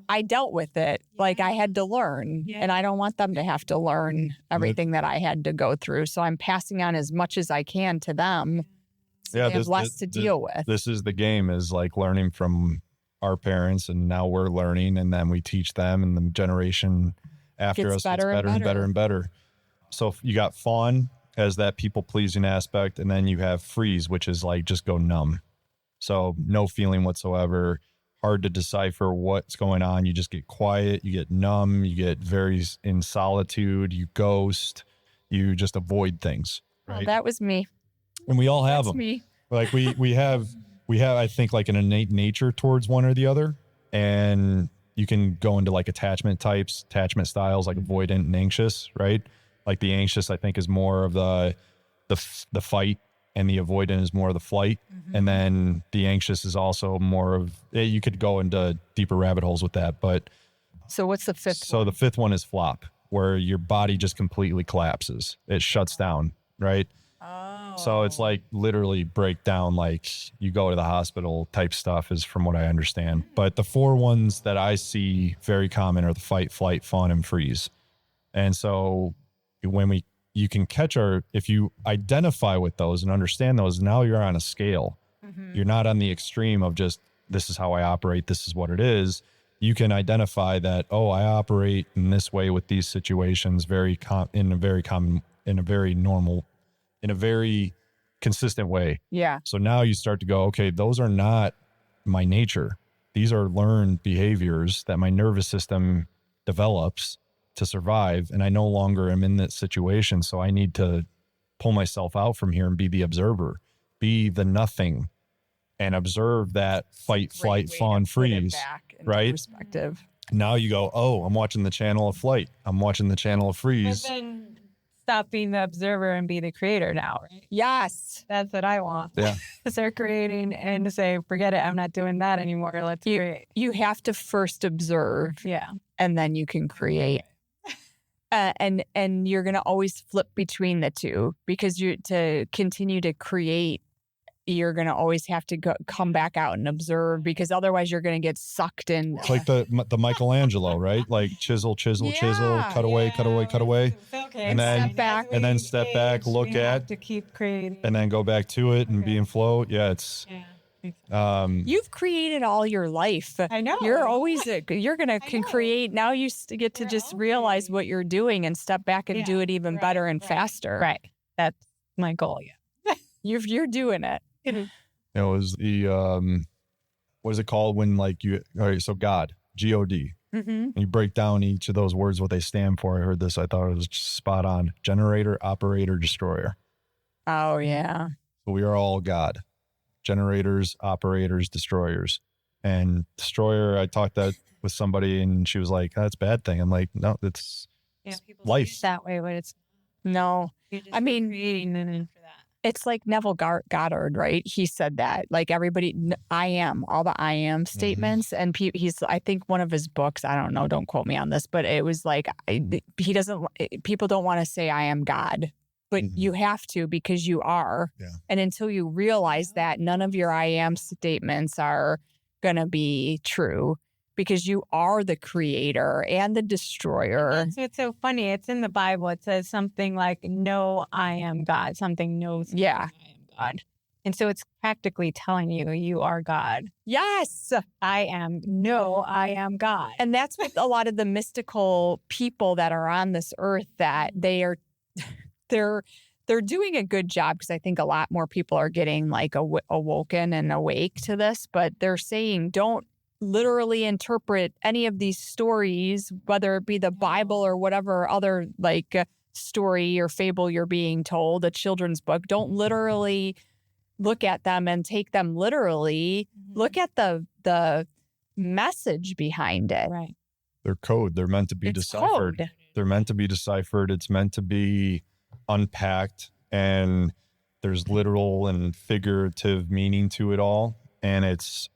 I dealt with it. Like I had to learn, and I don't want them to have to learn everything that I had to go through. So I'm passing on as much as I can to them. So they have less to deal with. This is the game, is like learning from our parents, and now we're learning, and then we teach them, and the generation after us gets better and better. So you got fawn as that people pleasing aspect, and then you have freeze, which is like just go numb. So no feeling whatsoever. Hard to decipher what's going on. You just get quiet, you get numb, you get very in solitude, you ghost, you just avoid things. Right? Well, that was me. And we all have them. Me. Like we have, I think, like an innate nature towards one or the other. And you can go into like attachment types, attachment styles, like avoidant and anxious, right? Like the anxious, I think, is more of the fight, and the avoidant is more of the flight. And then the anxious is also more of, you could go into deeper rabbit holes with that. But so what's the fifth one? So the fifth one is flop, where your body just completely collapses. It shuts down, right? Oh. So it's like literally breakdown, like you go to the hospital type stuff is from what I understand. But the 4 ones that I see very common are the fight, flight, fawn, and freeze. And so when you can catch if you identify with those and understand those, now you're on a scale. You're not on the extreme of just, this is how I operate, this is what it is. You can identify that, oh, I operate in this way with these situations in a very normal, in a very consistent way. Yeah. So now you start to go, okay, those are not my nature. These are learned behaviors that my nervous system develops to survive. And I no longer am in that situation. So I need to pull myself out from here and be the observer, be the nothing, and observe that fight, flight, fawn, freeze, right? Perspective. Now you go, oh, I'm watching the channel of flight. I'm watching the channel of freeze. But then stop being the observer and be the creator now, right? Yes. That's what I want. Yeah. To start creating and to say, forget it, I'm not doing that anymore. Let's create. You have to first observe. Yeah. And then you can create. And you're going to always flip between the two, because to continue to create, you're going to always have to come back out and observe, because otherwise you're going to get sucked in. It's like the Michelangelo, right? Like chisel, chisel, chisel, cut away, cut away, cut away. Okay. And then step back, look at, to keep creating. and then go back to it and be in flow. Yeah, it's You've created all your life. I know. You're always you're gonna create. Now you get to just realize what you're doing and step back and do it even better and faster. Right. That's my goal. Yeah. You're doing it. it was the what is it called when like all right, so God, G-O-D. Mm-hmm. And you break down each of those words, what they stand for. I heard this, I thought it was spot on. Generator, operator, destroyer. Oh yeah. So we are all God. Generators, operators, destroyers. And destroyer, I talked that with somebody and she was like, that's a bad thing. I'm like, no, it's life. That way, but it's No. I mean, creating and then for that. It's like Neville Goddard, right? He said that, like everybody, I am, all the I am statements. Mm-hmm. And he's, I think one of his books, I don't know, don't quote me on this, but it was like, people don't want to say I am God, but you have to, because you are. Yeah. And until you realize that, none of your I am statements are going to be true, because you are the creator and the destroyer. So it's so funny. It's in the Bible. It says something like, no, I am God. Something knows Yeah. I am God. And so it's practically telling you, you are God. Yes. I am God. And that's what a lot of the mystical people that are on this earth, that they're doing a good job, because I think a lot more people are getting like awoken and awake to this, but they're saying, don't literally interpret any of these stories, whether it be the Bible or whatever other like story or fable you're being told, a children's book. Don't literally look at them and take them literally. Look at the message behind it. Right. They're code. They're meant to be deciphered. Code. They're meant to be deciphered. It's meant to be unpacked, and there's literal and figurative meaning to it all. And it's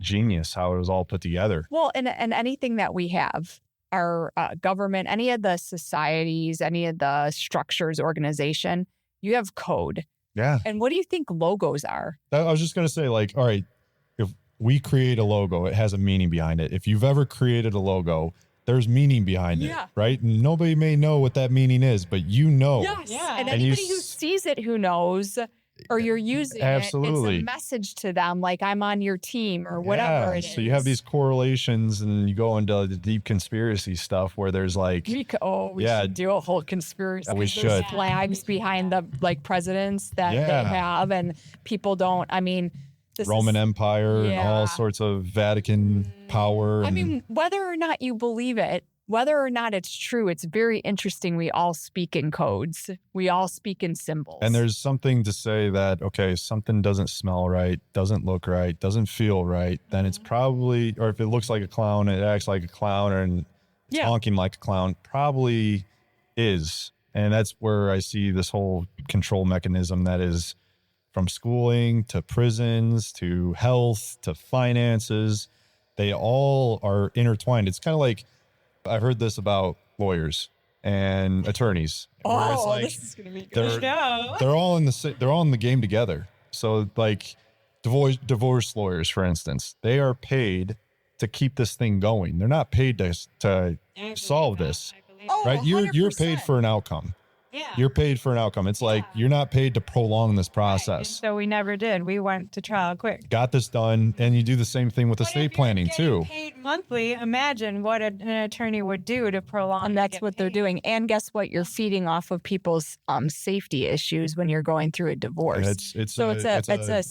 genius how it was all put together. Well, and anything that we have, our government, any of the societies, any of the structures, organization, you have code. Yeah. And what do you think logos are? I was just going to say, like, all right, if we create a logo, it has a meaning behind it. If you've ever created a logo, there's meaning behind it, right? And nobody may know what that meaning is, but you know. Yes. Yeah. And And anybody who sees it, who knows, or you're using Absolutely. it, it's a message to them, like I'm on your team or whatever it is. So you have these correlations, and you go into the deep conspiracy stuff where there's like, We should do a whole conspiracy. We There's should. flags behind the like presidents that they Yeah. have, and people don't. I mean, this Roman is, Empire and Yeah. all sorts of Vatican power. I and- mean, whether or not you believe it, whether or not it's true, it's very interesting. We all speak in codes. We all speak in symbols. and there's something to say that, okay, something doesn't smell right, doesn't look right, doesn't feel right, then it's probably, or if it looks like a clown, it acts like a clown, and it's honking like a clown, probably is. And that's where I see this whole control mechanism that is from schooling to prisons to health to finances. They all are intertwined. It's kind of like, I heard this about lawyers and attorneys. Where it's like, this is gonna be good. they're all in the game together. So like divorce lawyers, for instance, they are paid to keep this thing going. They're not paid to solve this, right? You're paid for an outcome. Yeah. You're paid for an outcome. It's like you're not paid to prolong this process. So we never did. We went to trial quick. Got this done, and you do the same thing with estate planning too. Paid monthly. Imagine what an attorney would do to prolong. And that's what they're doing. And guess what? You're feeding off of people's safety issues when you're going through a divorce. It's a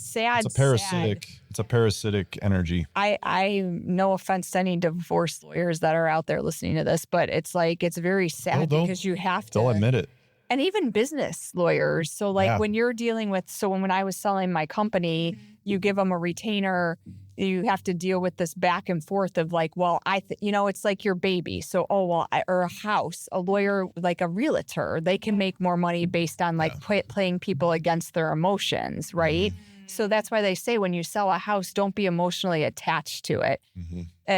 parasitic energy. I no offense to any divorce lawyers that are out there listening to this, but it's like it's very sad because you have to. They'll admit it. And even business lawyers. So like when you're dealing with, when I was selling my company, you give them a retainer, you have to deal with this back and forth of like, well, it's like your baby. So, or a house, a lawyer, like a realtor, they can make more money based on like playing people against their emotions, right? So that's why they say when you sell a house, don't be emotionally attached to it.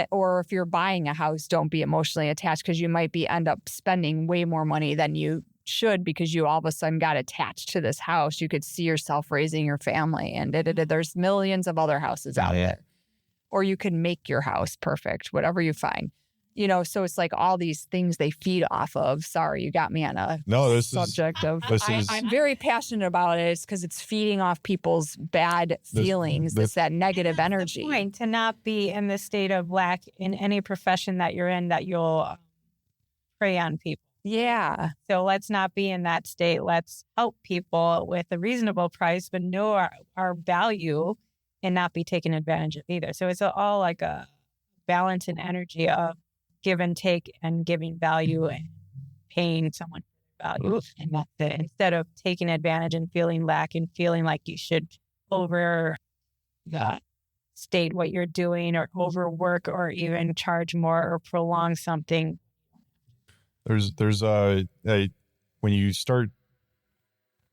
Or if you're buying a house, don't be emotionally attached because you might end up spending way more money than you should because you all of a sudden got attached to this house. You could see yourself raising your family and there's millions of other houses out there. Or you can make your house perfect, whatever you find. So it's like all these things they feed off of. Sorry, you got me on a subject of. I'm very passionate about it. It's because it's feeding off people's bad feelings. It's that negative energy. Point to not be in the state of lack in any profession that you're in that you'll prey on people. Yeah. So let's not be in that state. Let's help people with a reasonable price, but know our value and not be taken advantage of either. So it's all like a balance and energy of give and take and giving value and paying someone value. And that's it. Instead of taking advantage and feeling lack and feeling like you should state what you're doing or overwork or even charge more or prolong something. There's when you start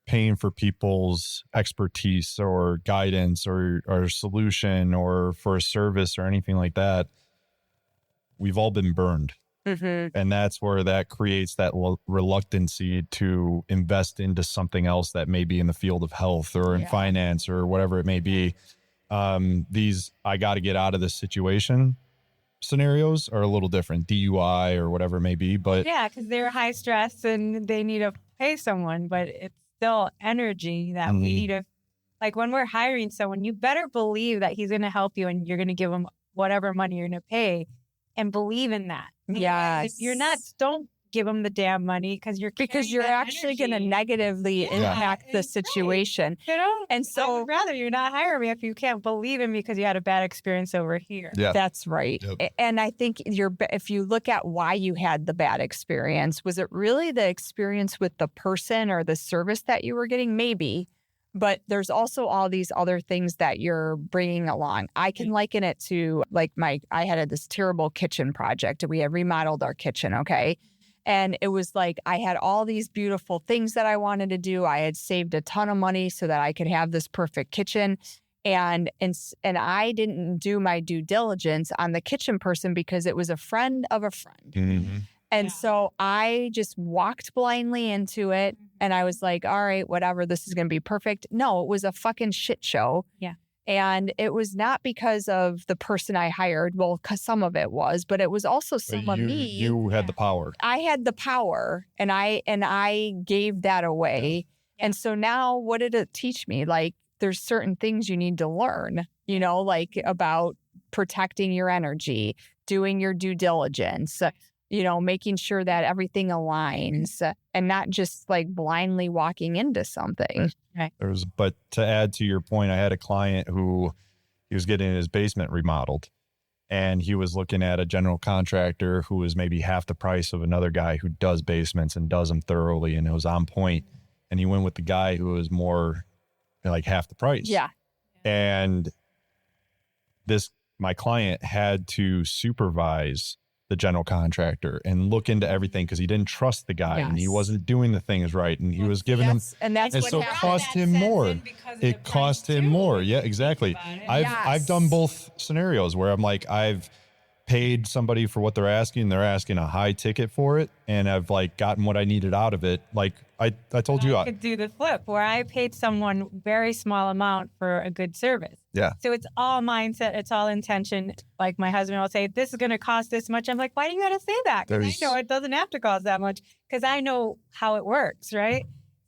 paying for people's expertise or guidance or solution or for a service or anything like that, we've all been burned. And that's where that creates that reluctancy to invest into something else that may be in the field of health or in finance or whatever it may be. These I got to get out of this situation scenarios are a little different, DUI or whatever it may be, but because they're high stress and they need to pay someone, but it's still energy that we need to, like when we're hiring someone, you better believe that he's going to help you and you're going to give him whatever money you're going to pay and believe in that. Yes. If you're not, don't give them the damn money because you're actually going to negatively impact the situation. And so I would rather you not hire me if you can't believe in me because you had a bad experience over here. Yeah. That's right. Yep. And I think if you look at why you had the bad experience, was it really the experience with the person or the service that you were getting? Maybe. But there's also all these other things that you're bringing along. I can liken it to like I had this terrible kitchen project. We had remodeled our kitchen. Okay. And it was like I had all these beautiful things that I wanted to do. I had saved a ton of money so that I could have this perfect kitchen. And I didn't do my due diligence on the kitchen person because it was a friend of a friend. And so I just walked blindly into it. And I was like, all right, whatever, this is going to be perfect. No, it was a fucking shit show. Yeah. And it was not because of the person I hired. Well, because some of it was, but it was also some of me. You had the power. I had the power and I gave that away. Yeah. And so now what did it teach me? Like there's certain things you need to learn, like about protecting your energy, doing your due diligence, making sure that everything aligns and not just like blindly walking into something. Right. But to add to your point, I had a client who he was getting his basement remodeled and he was looking at a general contractor who was maybe half the price of another guy who does basements and does them thoroughly. And it was on point. And he went with the guy who was more like half the price. Yeah. And my client had to supervise the general contractor and look into everything because he didn't trust the guy and he wasn't doing the things right and he was giving him and so it cost him more. It cost him more. Yeah, exactly. I've done both scenarios where I'm like I've paid somebody for what they're asking. They're asking a high ticket for it, and I've like gotten what I needed out of it. Like I told you, I could do the flip where I paid someone very small amount for a good service. Yeah. So it's all mindset. It's all intention. Like my husband will say, this is going to cost this much. I'm like, why do you got to say that? 'Cause I know it doesn't have to cost that much because I know how it works, right?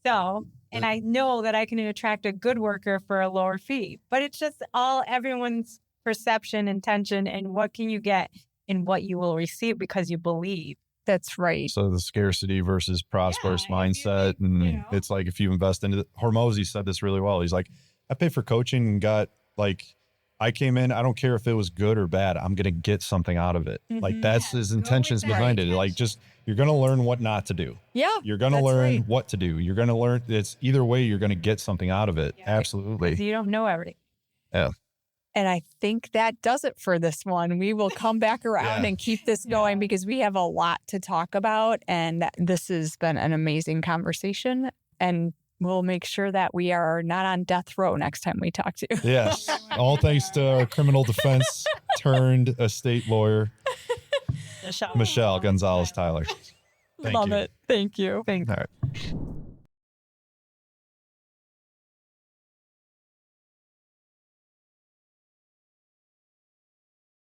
So, and I know that I can attract a good worker for a lower fee, but it's just all everyone's perception, intention, and what can you get and what you will receive because you believe. That's right. So the scarcity versus prosperous mindset. And it's like, if you invest into it, Hormozy said this really well. He's like, I paid for coaching and got like, I came in, I don't care if it was good or bad. I'm going to get something out of it. Like that's his intentions behind it. Like just, you're going to learn what not to do. Yeah. You're going to learn what to do. You're going to learn it's either way, you're going to get something out of it. Yeah. Absolutely. You don't know everything. Yeah. And I think that does it for this one. We will come back around and keep this going because we have a lot to talk about. And this has been an amazing conversation. And we'll make sure that we are not on death row next time we talk to you. Yes. All thanks to our criminal defense turned estate lawyer, Michelle Gonzalez-Tyler. Love it. Thank you. All right.